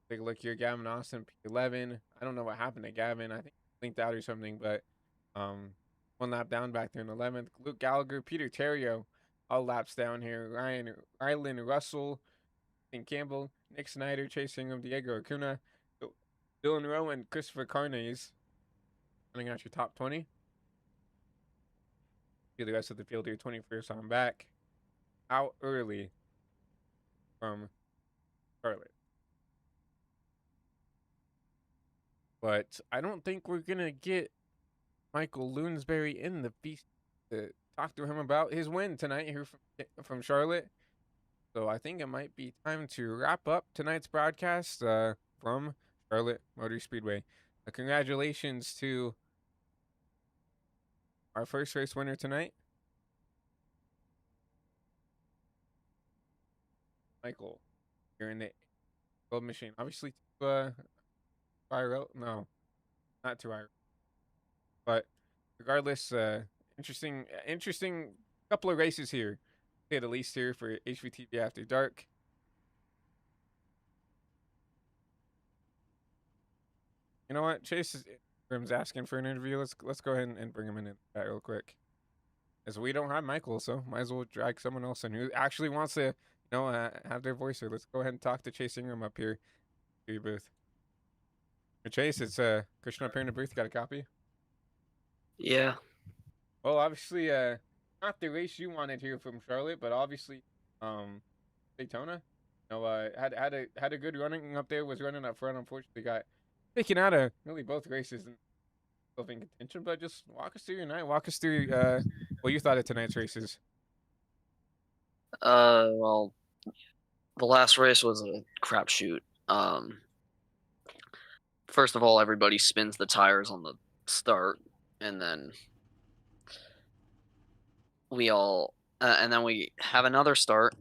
Take a look here. Gavin Austin, P11. I don't know what happened to Gavin. I think he linked out or something, but one lap down back there in 11th. Luke Gallagher, Peter Terrio, all laps down here. Rylan Russell, and Campbell, Nick Snyder, Chase Ingham, Diego Acuna, Dylan Rowe, and Christopher Carnes running out your top 20. See the rest of the field here, 21st on back. Out early from Charlotte. But I don't think we're going to get Michael Loonsbury in the feast to talk to him about his win tonight here from Charlotte. So I think it might be time to wrap up tonight's broadcast from Charlotte Motor Speedway. Congratulations to our first race winner tonight, Michael. You're in the gold machine. Obviously, viral. No, not too viral. But regardless, interesting couple of races here, to say the least here for HVTV After Dark. You know what? Chase is asking for an interview. Let's go ahead and bring him in that real quick. As we don't have Michael, so might as well drag someone else in who actually wants to know, have their voice here. Let's go ahead and talk to Chase Ingram up here to your booth. Chase, it's Christian up here in the booth. You got a copy? Yeah. Well, obviously, not the race you wanted here from Charlotte, but obviously, Daytona. You know, had a good running up there. Was running up front. Unfortunately, got taken out of really both races and still in contention. But just walk us through your night. Walk us through what you thought of tonight's races. Well, the last race was a crapshoot. First of all, everybody spins the tires on the start, and then and then we have another start,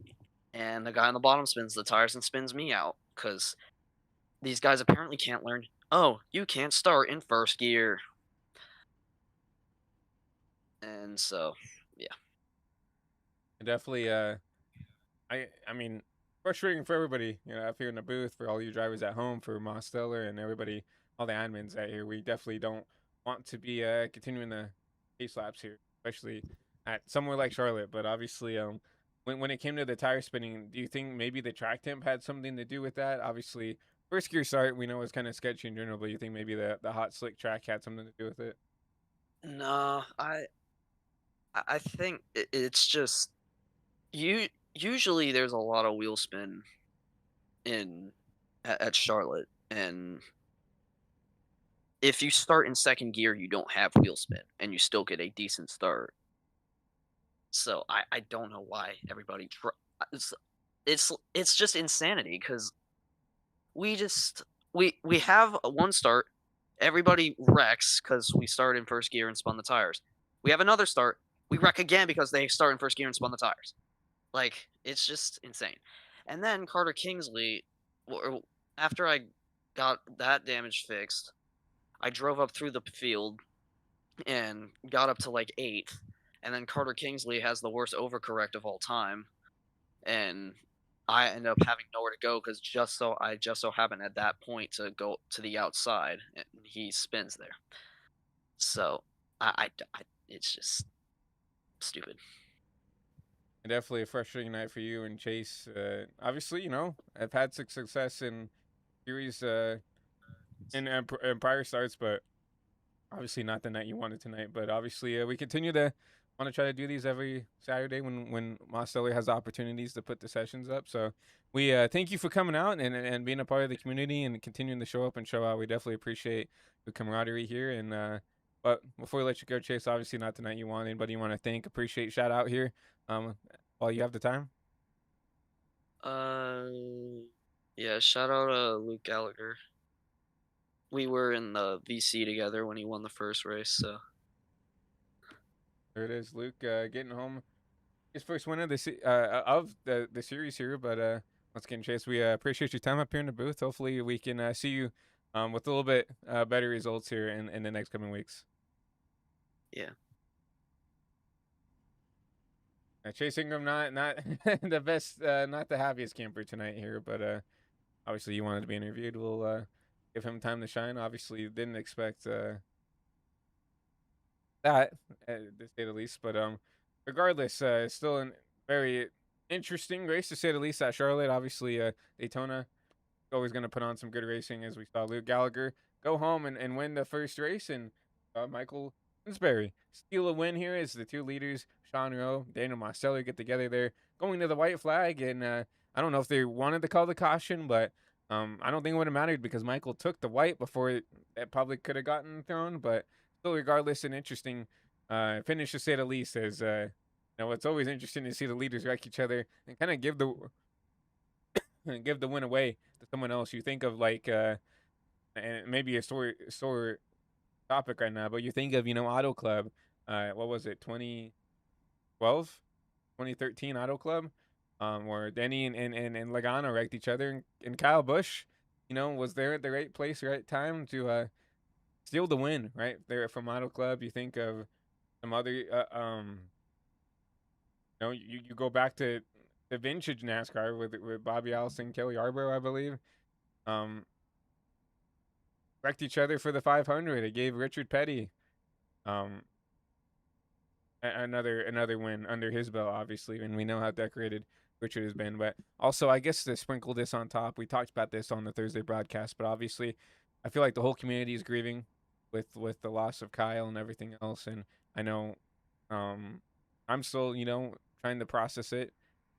and the guy on the bottom spins the tires and spins me out because these guys apparently can't learn. Oh, you can't start in first gear, and so yeah. Definitely, I mean, frustrating for everybody, you know, up here in the booth, for all you drivers at home, for Mosteller and everybody, all the admins out here. We definitely don't want to be continuing the pace laps here, especially at somewhere like Charlotte. But obviously, when it came to the tire spinning, do you think maybe the track temp had something to do with that? Obviously, first gear start we know is kind of sketchy in general, but you think maybe the hot slick track had something to do with it? No, I think it's just usually there's a lot of wheel spin in at Charlotte, and if you start in second gear, you don't have wheel spin, and you still get a decent start. So I don't know why everybody it's just insanity because we have one start, everybody wrecks because we started in first gear and spun the tires. We have another start, we wreck again because they start in first gear and spun the tires. Like, it's just insane. And then Carter Kingsley, after I got that damage fixed, I drove up through the field and got up to like 8th. And then Carter Kingsley has the worst overcorrect of all time. And I end up having nowhere to go because I just so happen at that point to go to the outside, and he spins there. So it's just stupid. Definitely a frustrating night for you and Chase. Obviously, you know, I've had success in series in prior starts, but obviously not the night you wanted tonight. But obviously, we continue to want to try to do these every Saturday when Mosteller has opportunities to put the sessions up. So we thank you for coming out and being a part of the community and continuing to show up and show out. We definitely appreciate the camaraderie here. And but before we let you go, Chase, obviously not the night you want. Anybody you want to thank, appreciate, shout out here while you have the time? Uh, yeah, shout out Luke Gallagher. We were in the VC together when he won the first race, so There it is, Luke, getting home his first win of the series here. But once again, Chase, we appreciate your time up here in the booth. Hopefully, we can see you with a little bit better results here in the next coming weeks. yeah. Chase Ingram, not the best, not the happiest camper tonight here, but obviously you wanted to be interviewed. We'll give him time to shine. Obviously, didn't expect that, to say the least. But regardless, still a very interesting race to say the least at Charlotte. Obviously, Daytona always going to put on some good racing, as we saw Luke Gallagher go home and win the first race, and Michael Winsberry steal a win here as the two leaders, Sean Rowe, Daniel Mosteller, get together there, going to the white flag. And I don't know if they wanted to call the caution, but I don't think it would have mattered because Michael took the white before it probably could have gotten thrown. But still, regardless, an interesting finish to say the least. As you know, it's always interesting to see the leaders wreck each other and kind of give the win away to someone else. You think of like and maybe a sore topic right now, but you think of, you know, Auto Club, what was it, 2012, 2013 Auto Club, where Denny and Logano wrecked each other, and Kyle Busch, you know, was there at the right place, right time to steal the win right there from Auto Club. You think of some other you know, you go back to the vintage NASCAR with Bobby Allison, Kelly Yarborough, I believe. Um, Wrecked each other for the 500. It gave Richard Petty um another win under his belt, obviously, and we know how decorated Richard has been. But also, I guess to sprinkle this on top, we talked about this on the Thursday broadcast, but obviously, I feel like the whole community is grieving with the loss of Kyle and everything else. And I know, um, I'm still trying to process it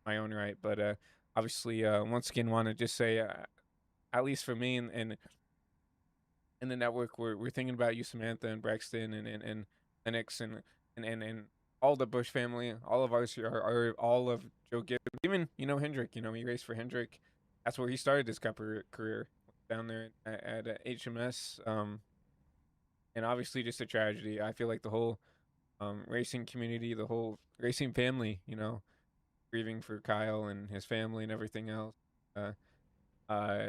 my own right, but obviously, once again, want to just say, at least for me and in the network, we're thinking about you, Samantha and Braxton and Lennox and all the Bush family. All of ours are all of Joe Gibbs. Even Hendrick. He raced for Hendrick. That's where he started his cup career down there at HMS. And obviously just a tragedy. I feel like the whole racing community, the whole racing family, grieving for Kyle and his family and everything else. Uh, uh,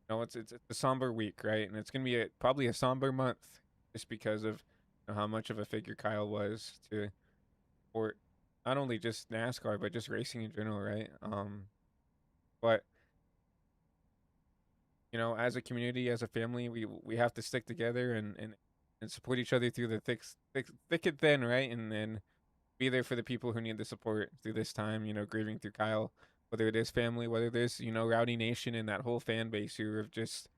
it's a somber week, right? And it's gonna be probably a somber month, just because of how much of a figure Kyle was to sport, not only just NASCAR but just racing in general, right? But as a community, as a family, we have to stick together and support each other through the thick and thin, right? And then be there for the people who need the support through this time. Grieving through Kyle, whether it is family, whether there's Rowdy Nation and that whole fan base who have just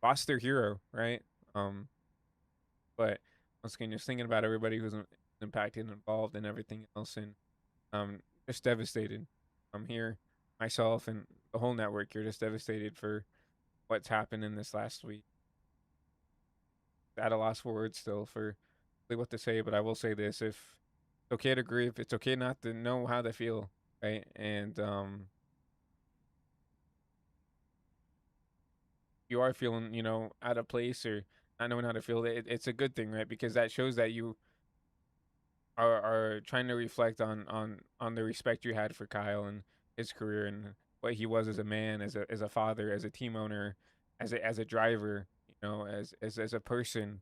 lost their hero, right? But once again, just thinking about everybody who's impacted and involved and everything else, and just devastated. I'm here, myself, and the whole network. You're just devastated for what's happened in this last week. At a loss for words still for really what to say, but I will say this: if it's okay to grieve, it's okay not to know how to feel, right? And you are feeling, out of place or not knowing how to feel, it's a good thing, right? Because that shows that you are trying to reflect on the respect you had for Kyle and his career and what he was as a man, as a father, as a team owner, as a driver, as a person.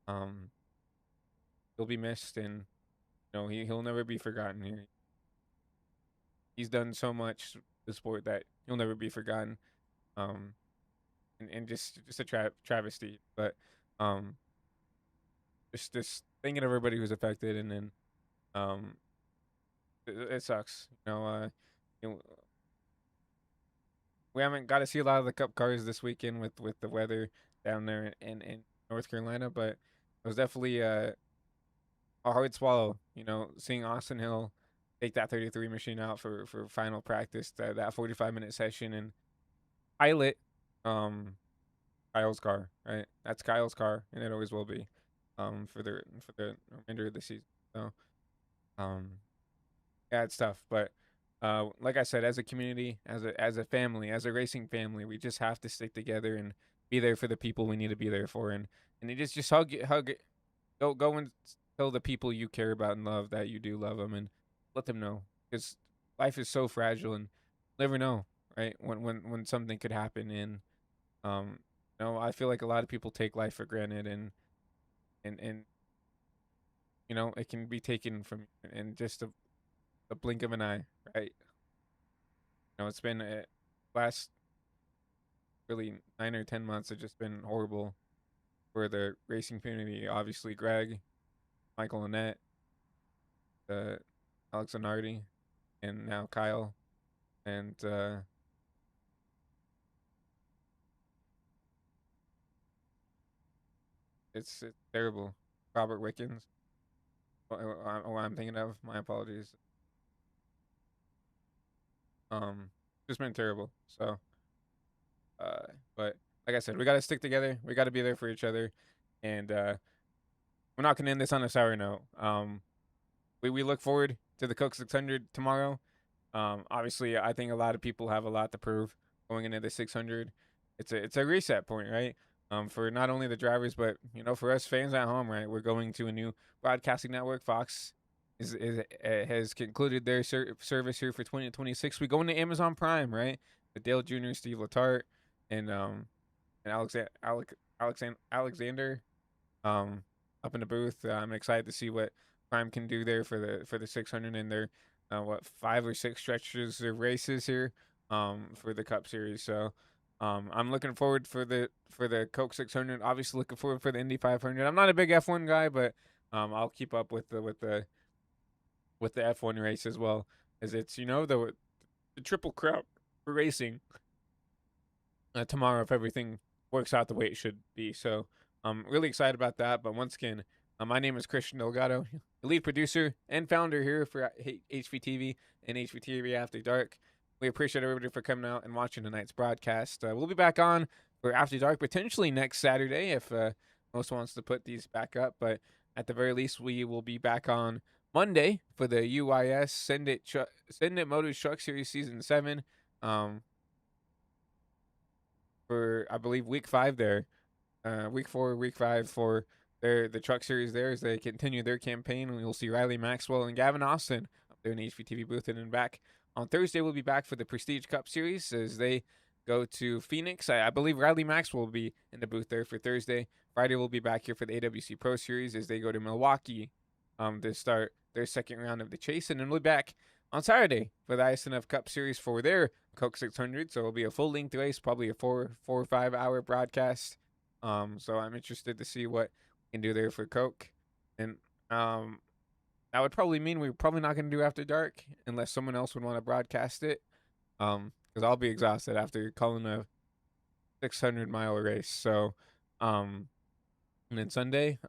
Um, he'll be missed, and he'll never be forgotten. He's done so much to the sport that he'll never be forgotten. Um, and just a travesty, but um, just thinking of everybody who's affected, and then um, it sucks. You know, we haven't got to see a lot of the Cup cars this weekend with the weather down there in North Carolina, but it was definitely a hard swallow. Seeing Austin Hill take that 33 machine out for final practice, that 45-minute session, and pilot Kyle's car, right? That's Kyle's car, and it always will be, for the remainder of the season. So, um, yeah, it's tough, but like I said, as a community, as a family, as a racing family, we just have to stick together and be there for the people we need to be there for, and it just hug, go and tell the people you care about and love that you do love them, and let them know, because life is so fragile and you never know, right? When something could happen, and um, I feel like a lot of people take life for granted, and it can be taken from you in just a blink of an eye, right? It's been last really 9 or 10 months have just been horrible for the racing community. Obviously, Greg, Michael Annette, uh, Alex Zanardi, and now Kyle, and it's terrible. Robert Wickens, what I'm thinking of. My apologies. Just been terrible. So, uh, but like I said, we got to stick together. We got to be there for each other, and we're not gonna end this on a sour note. We look forward to the Coke 600 tomorrow. Obviously, I think a lot of people have a lot to prove going into the 600. It's a reset point, right? For not only the drivers, but for us fans at home, right? We're going to a new broadcasting network. Fox has concluded their service here for 2026. We go into Amazon Prime, right? With Dale Jr., Steve Letarte, and Alexander um, up in the booth. I'm excited to see what Prime can do there for the 600 and their 5 or 6 stretches of races here for the Cup Series. So I'm looking forward for the Coke 600. Obviously, looking forward for the Indy 500. I'm not a big F1 guy, but I'll keep up with the F1 race as well. as it's the triple crown for racing tomorrow if everything works out the way it should be. So I'm really excited about that. But once again, my name is Christian Delgado, the lead producer and founder here for HVTV and HVTV After Dark. We appreciate everybody for coming out and watching tonight's broadcast. We'll be back on for After Dark potentially next Saturday if most wants to put these back up. But at the very least, we will be back on Monday for the UIS Send It Motors Truck Series Season 7. For I believe week 5 there, week 4, week 5 for the truck series there as they continue their campaign. And you'll see Riley Maxwell and Gavin Austin up there in the HVTV booth and then back on Thursday. We'll be back for the Prestige Cup Series as they go to Phoenix. I believe Riley Maxwell will be in the booth there for Thursday. Friday we'll be back here for the AWC Pro Series as they go to Milwaukee to start their second round of the chase, and then we'll be back on Saturday for the ISNF Cup Series for their Coke 600. So it'll be a full-length race, probably a 4 or 5 hour broadcast. So I'm interested to see what we can do there for Coke. And that would probably mean we're probably not going to do After Dark unless someone else would want to broadcast it. Because I'll be exhausted after calling a 600-mile race. So, and then Sunday,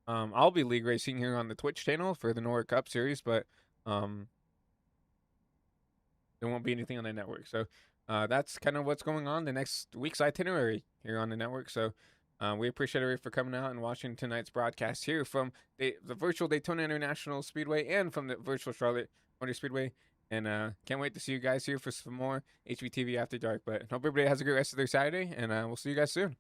I'll be league racing here on the Twitch channel for the Nora Cup Series, but there won't be anything on the network. So that's kind of what's going on the next week's itinerary here on the network. So we appreciate everybody for coming out and watching tonight's broadcast here from the virtual Daytona International Speedway and from the virtual Charlotte Motor Speedway. And can't wait to see you guys here for some more HVTV After Dark. But hope everybody has a great rest of their Saturday, and we'll see you guys soon.